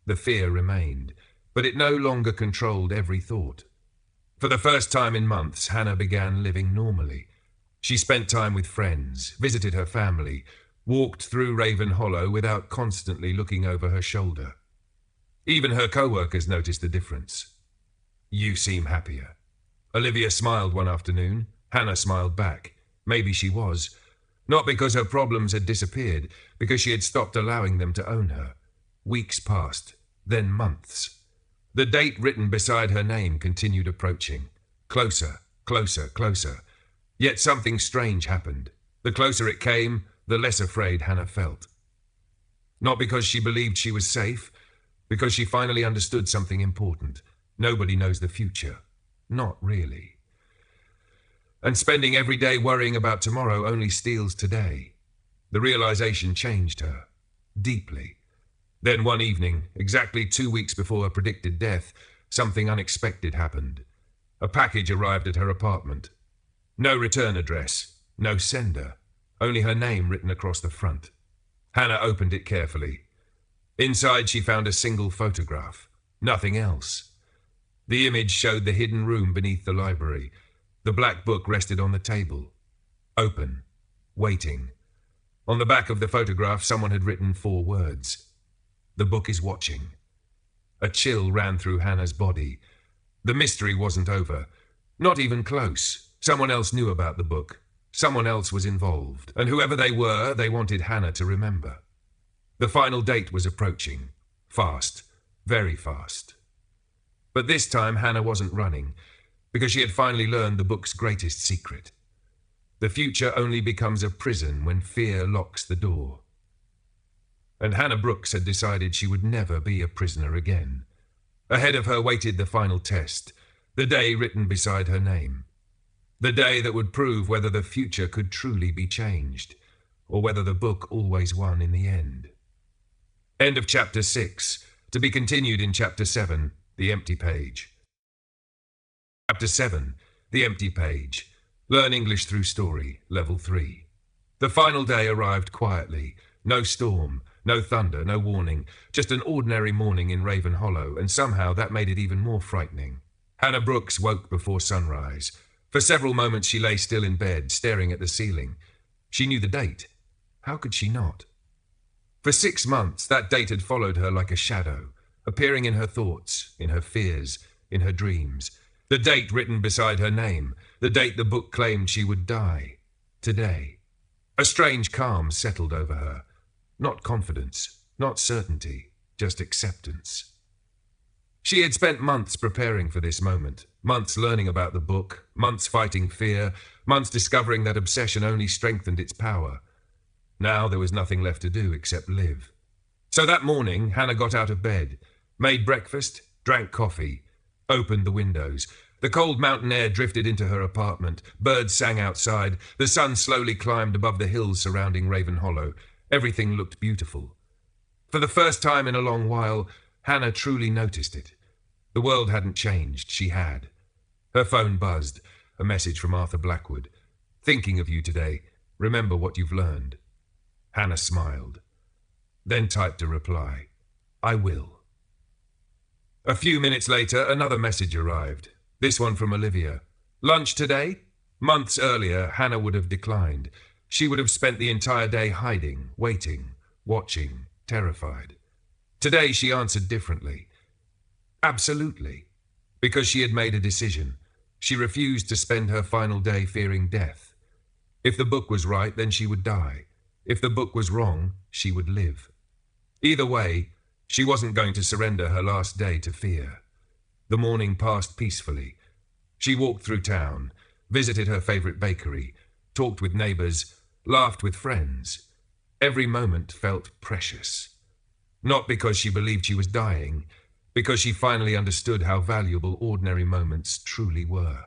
The fear remained, but it no longer controlled every thought. For the first time in months, Hannah began living normally. She spent time with friends, visited her family, walked through Raven Hollow without constantly looking over her shoulder. Even her co-workers noticed the difference. "You seem happier." Olivia smiled one afternoon. Hannah smiled back. Maybe she was. Not because her problems had disappeared, because she had stopped allowing them to own her. Weeks passed, then months. The date written beside her name continued approaching. Closer, closer, closer. Yet something strange happened. The closer it came, the less afraid Hannah felt. Not because she believed she was safe, because she finally understood something important. Nobody knows the future. Not really. And spending every day worrying about tomorrow only steals today. The realization changed her. Deeply. Then one evening, exactly 2 weeks before her predicted death, something unexpected happened. A package arrived at her apartment. No return address, no sender, only her name written across the front. Hannah opened it carefully. Inside she found a single photograph, nothing else. The image showed the hidden room beneath the library. The black book rested on the table. Open. Waiting. On the back of the photograph, someone had written 4 words. "The book is watching." A chill ran through Hannah's body. The mystery wasn't over. Not even close. Someone else knew about the book. Someone else was involved. And whoever they were, they wanted Hannah to remember. The final date was approaching. Fast. Very fast. But this time Hannah wasn't running, because she had finally learned the book's greatest secret. The future only becomes a prison when fear locks the door. And Hannah Brooks had decided she would never be a prisoner again. Ahead of her waited the final test, the day written beside her name. The day that would prove whether the future could truly be changed, or whether the book always won in the end. End of Chapter 6, to be continued in Chapter 7, The Empty Page. Chapter 7, The Empty Page. Learn English through Story, Level 3. The final day arrived quietly. No storm, no thunder, no warning. Just an ordinary morning in Raven Hollow, and somehow that made it even more frightening. Hannah Brooks woke before sunrise. For several moments she lay still in bed, staring at the ceiling. She knew the date. How could she not? For 6 months, that date had followed her like a shadow, appearing in her thoughts, in her fears, in her dreams. The date written beside her name, the date the book claimed she would die. Today. A strange calm settled over her. Not confidence, not certainty, just acceptance. She had spent months preparing for this moment, months learning about the book, months fighting fear, months discovering that obsession only strengthened its power. Now there was nothing left to do except live. So that morning, Hannah got out of bed, made breakfast, drank coffee, opened the windows. The cold mountain air drifted into her apartment. Birds sang outside. The sun slowly climbed above the hills surrounding Raven Hollow. Everything looked beautiful. For the first time in a long while, Hannah truly noticed it. The world hadn't changed. She had. Her phone buzzed. A message from Arthur Blackwood. "Thinking of you today. Remember what you've learned." Hannah smiled. Then typed a reply. "I will." A few minutes later, another message arrived. This one from Olivia. "Lunch today?" Months earlier, Hannah would have declined. She would have spent the entire day hiding, waiting, watching, terrified. Today she answered differently. Absolutely. Because she had made a decision. She refused to spend her final day fearing death. If the book was right, then she would die. If the book was wrong, she would live. Either way, she wasn't going to surrender her last day to fear. The morning passed peacefully. She walked through town, visited her favorite bakery, talked with neighbors, laughed with friends. Every moment felt precious. Not because she believed she was dying, because she finally understood how valuable ordinary moments truly were.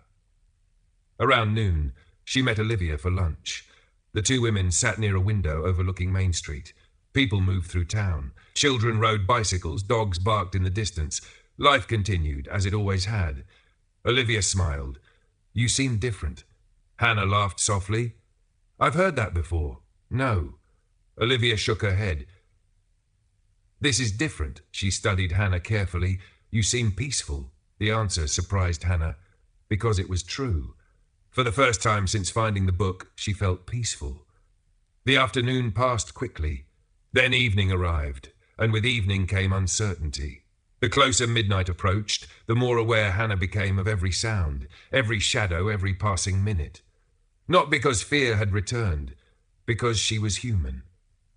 Around noon, she met Olivia for lunch. The two women sat near a window overlooking Main Street. People moved through town. Children rode bicycles, dogs barked in the distance. Life continued, as it always had. Olivia smiled. "You seem different." Hannah laughed softly. "I've heard that before." "No." Olivia shook her head. "This is different." She studied Hannah carefully. "You seem peaceful." The answer surprised Hannah, because it was true. For the first time since finding the book, she felt peaceful. The afternoon passed quickly. Then evening arrived, and with evening came uncertainty. The closer midnight approached, the more aware Hannah became of every sound, every shadow, every passing minute. Not because fear had returned, because she was human.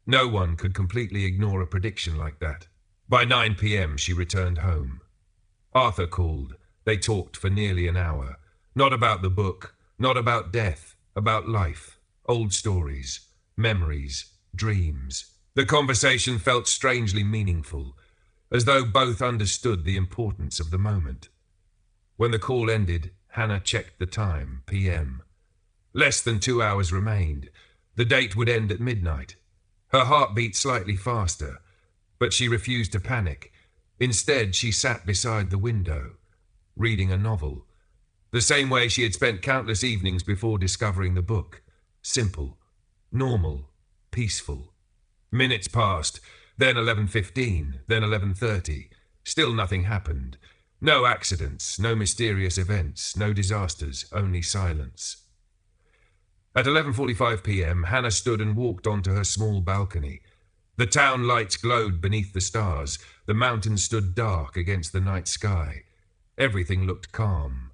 No one could completely ignore a prediction like that. By 9 p.m. she returned home. Arthur called. They talked for nearly an hour. Not about the book, not about death, about life, old stories, memories, dreams. The conversation felt strangely meaningful, as though both understood the importance of the moment. When the call ended, Hannah checked the time, p.m. Less than 2 hours remained. The date would end at midnight. Her heart beat slightly faster, but she refused to panic. Instead, she sat beside the window, reading a novel. The same way she had spent countless evenings before discovering the book. Simple, normal, peaceful. Minutes passed, then 11:15, then 11:30. Still nothing happened. No accidents, no mysterious events, no disasters, only silence. At 11:45 p.m., Hannah stood and walked onto her small balcony. The town lights glowed beneath the stars. The mountains stood dark against the night sky. Everything looked calm,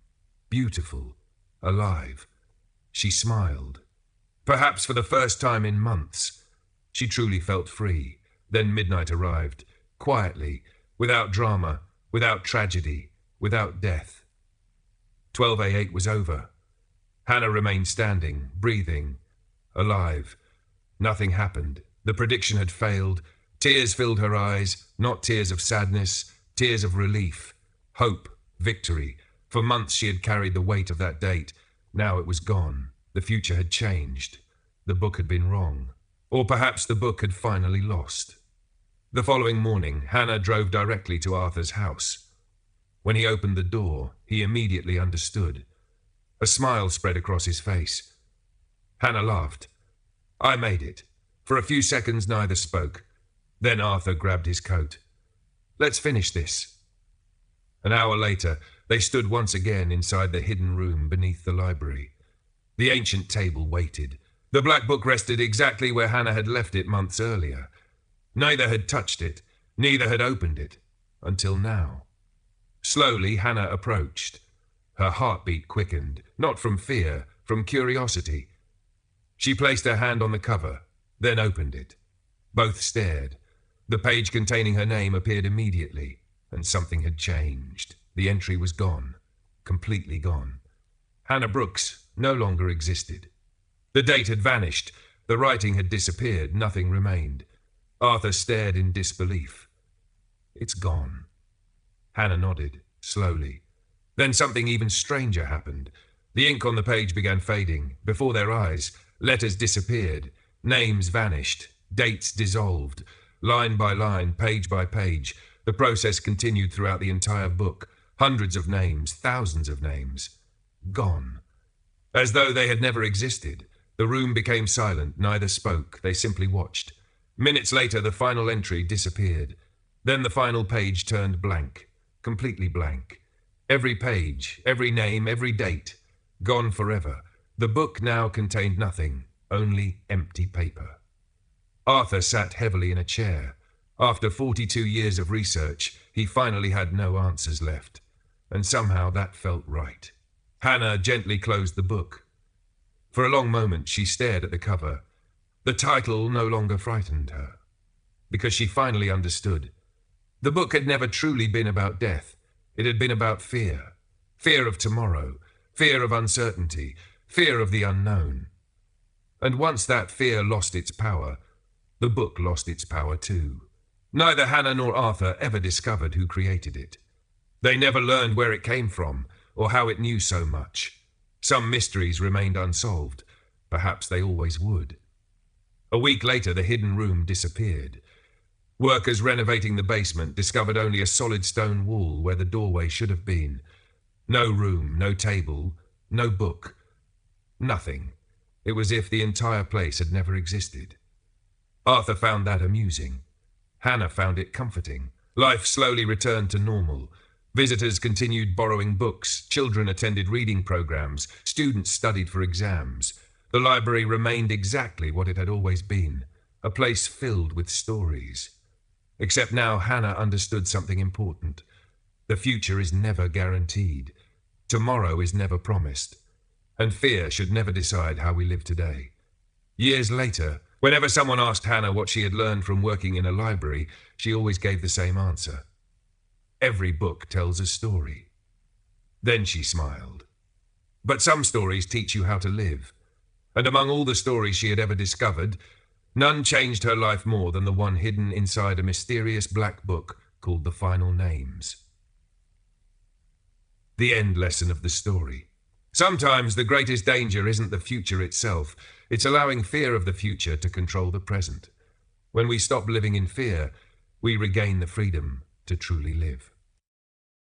beautiful, alive. She smiled. Perhaps for the first time in months, she truly felt free. Then midnight arrived, quietly, without drama, without tragedy, without death. 12:08 was over. Hannah remained standing, breathing, alive. Nothing happened. The prediction had failed. Tears filled her eyes, not tears of sadness, tears of relief, hope, victory. For months she had carried the weight of that date. Now it was gone. The future had changed. The book had been wrong. Or perhaps the book had finally lost. The following morning, Hannah drove directly to Arthur's house. When he opened the door, he immediately understood. A smile spread across his face. Hannah laughed. "I made it." For a few seconds neither spoke. Then Arthur grabbed his coat. "Let's finish this." An hour later, they stood once again inside the hidden room beneath the library. The ancient table waited. The black book rested exactly where Hannah had left it months earlier. Neither had touched it, neither had opened it, until now. Slowly, Hannah approached. Her heartbeat quickened, not from fear, from curiosity. She placed her hand on the cover, then opened it. Both stared. The page containing her name appeared immediately, and something had changed. The entry was gone, completely gone. Hannah Brooks no longer existed. The date had vanished, the writing had disappeared, nothing remained. Arthur stared in disbelief. "It's gone." Hannah nodded, slowly. Then something even stranger happened. The ink on the page began fading. Before their eyes, letters disappeared, names vanished, dates dissolved. Line by line, page by page, the process continued throughout the entire book. Hundreds of names, thousands of names. Gone. As though they had never existed. The room became silent, neither spoke, they simply watched. Minutes later, the final entry disappeared. Then the final page turned blank, completely blank. Every page, every name, every date, gone forever. The book now contained nothing, only empty paper. Arthur sat heavily in a chair. After 42 years of research, he finally had no answers left. And somehow that felt right. Hannah gently closed the book. For a long moment she stared at the cover. The title no longer frightened her, because she finally understood. The book had never truly been about death. It had been about fear. Fear of tomorrow, fear of uncertainty, fear of the unknown. And once that fear lost its power, the book lost its power too. Neither Hannah nor Arthur ever discovered who created it. They never learned where it came from, or how it knew so much. Some mysteries remained unsolved. Perhaps they always would. A week later, the hidden room disappeared. Workers renovating the basement discovered only a solid stone wall where the doorway should have been. No room, no table, no book. Nothing. It was as if the entire place had never existed. Arthur found that amusing. Hannah found it comforting. Life slowly returned to normal. Visitors continued borrowing books, children attended reading programs, students studied for exams. The library remained exactly what it had always been, a place filled with stories. Except now Hannah understood something important. The future is never guaranteed. Tomorrow is never promised. And fear should never decide how we live today. Years later, whenever someone asked Hannah what she had learned from working in a library, she always gave the same answer. Every book tells a story. Then she smiled. But some stories teach you how to live. And among all the stories she had ever discovered, none changed her life more than the one hidden inside a mysterious black book called The Final Names. The end lesson of the story. Sometimes the greatest danger isn't the future itself. It's allowing fear of the future to control the present. When we stop living in fear, we regain the freedom to truly live.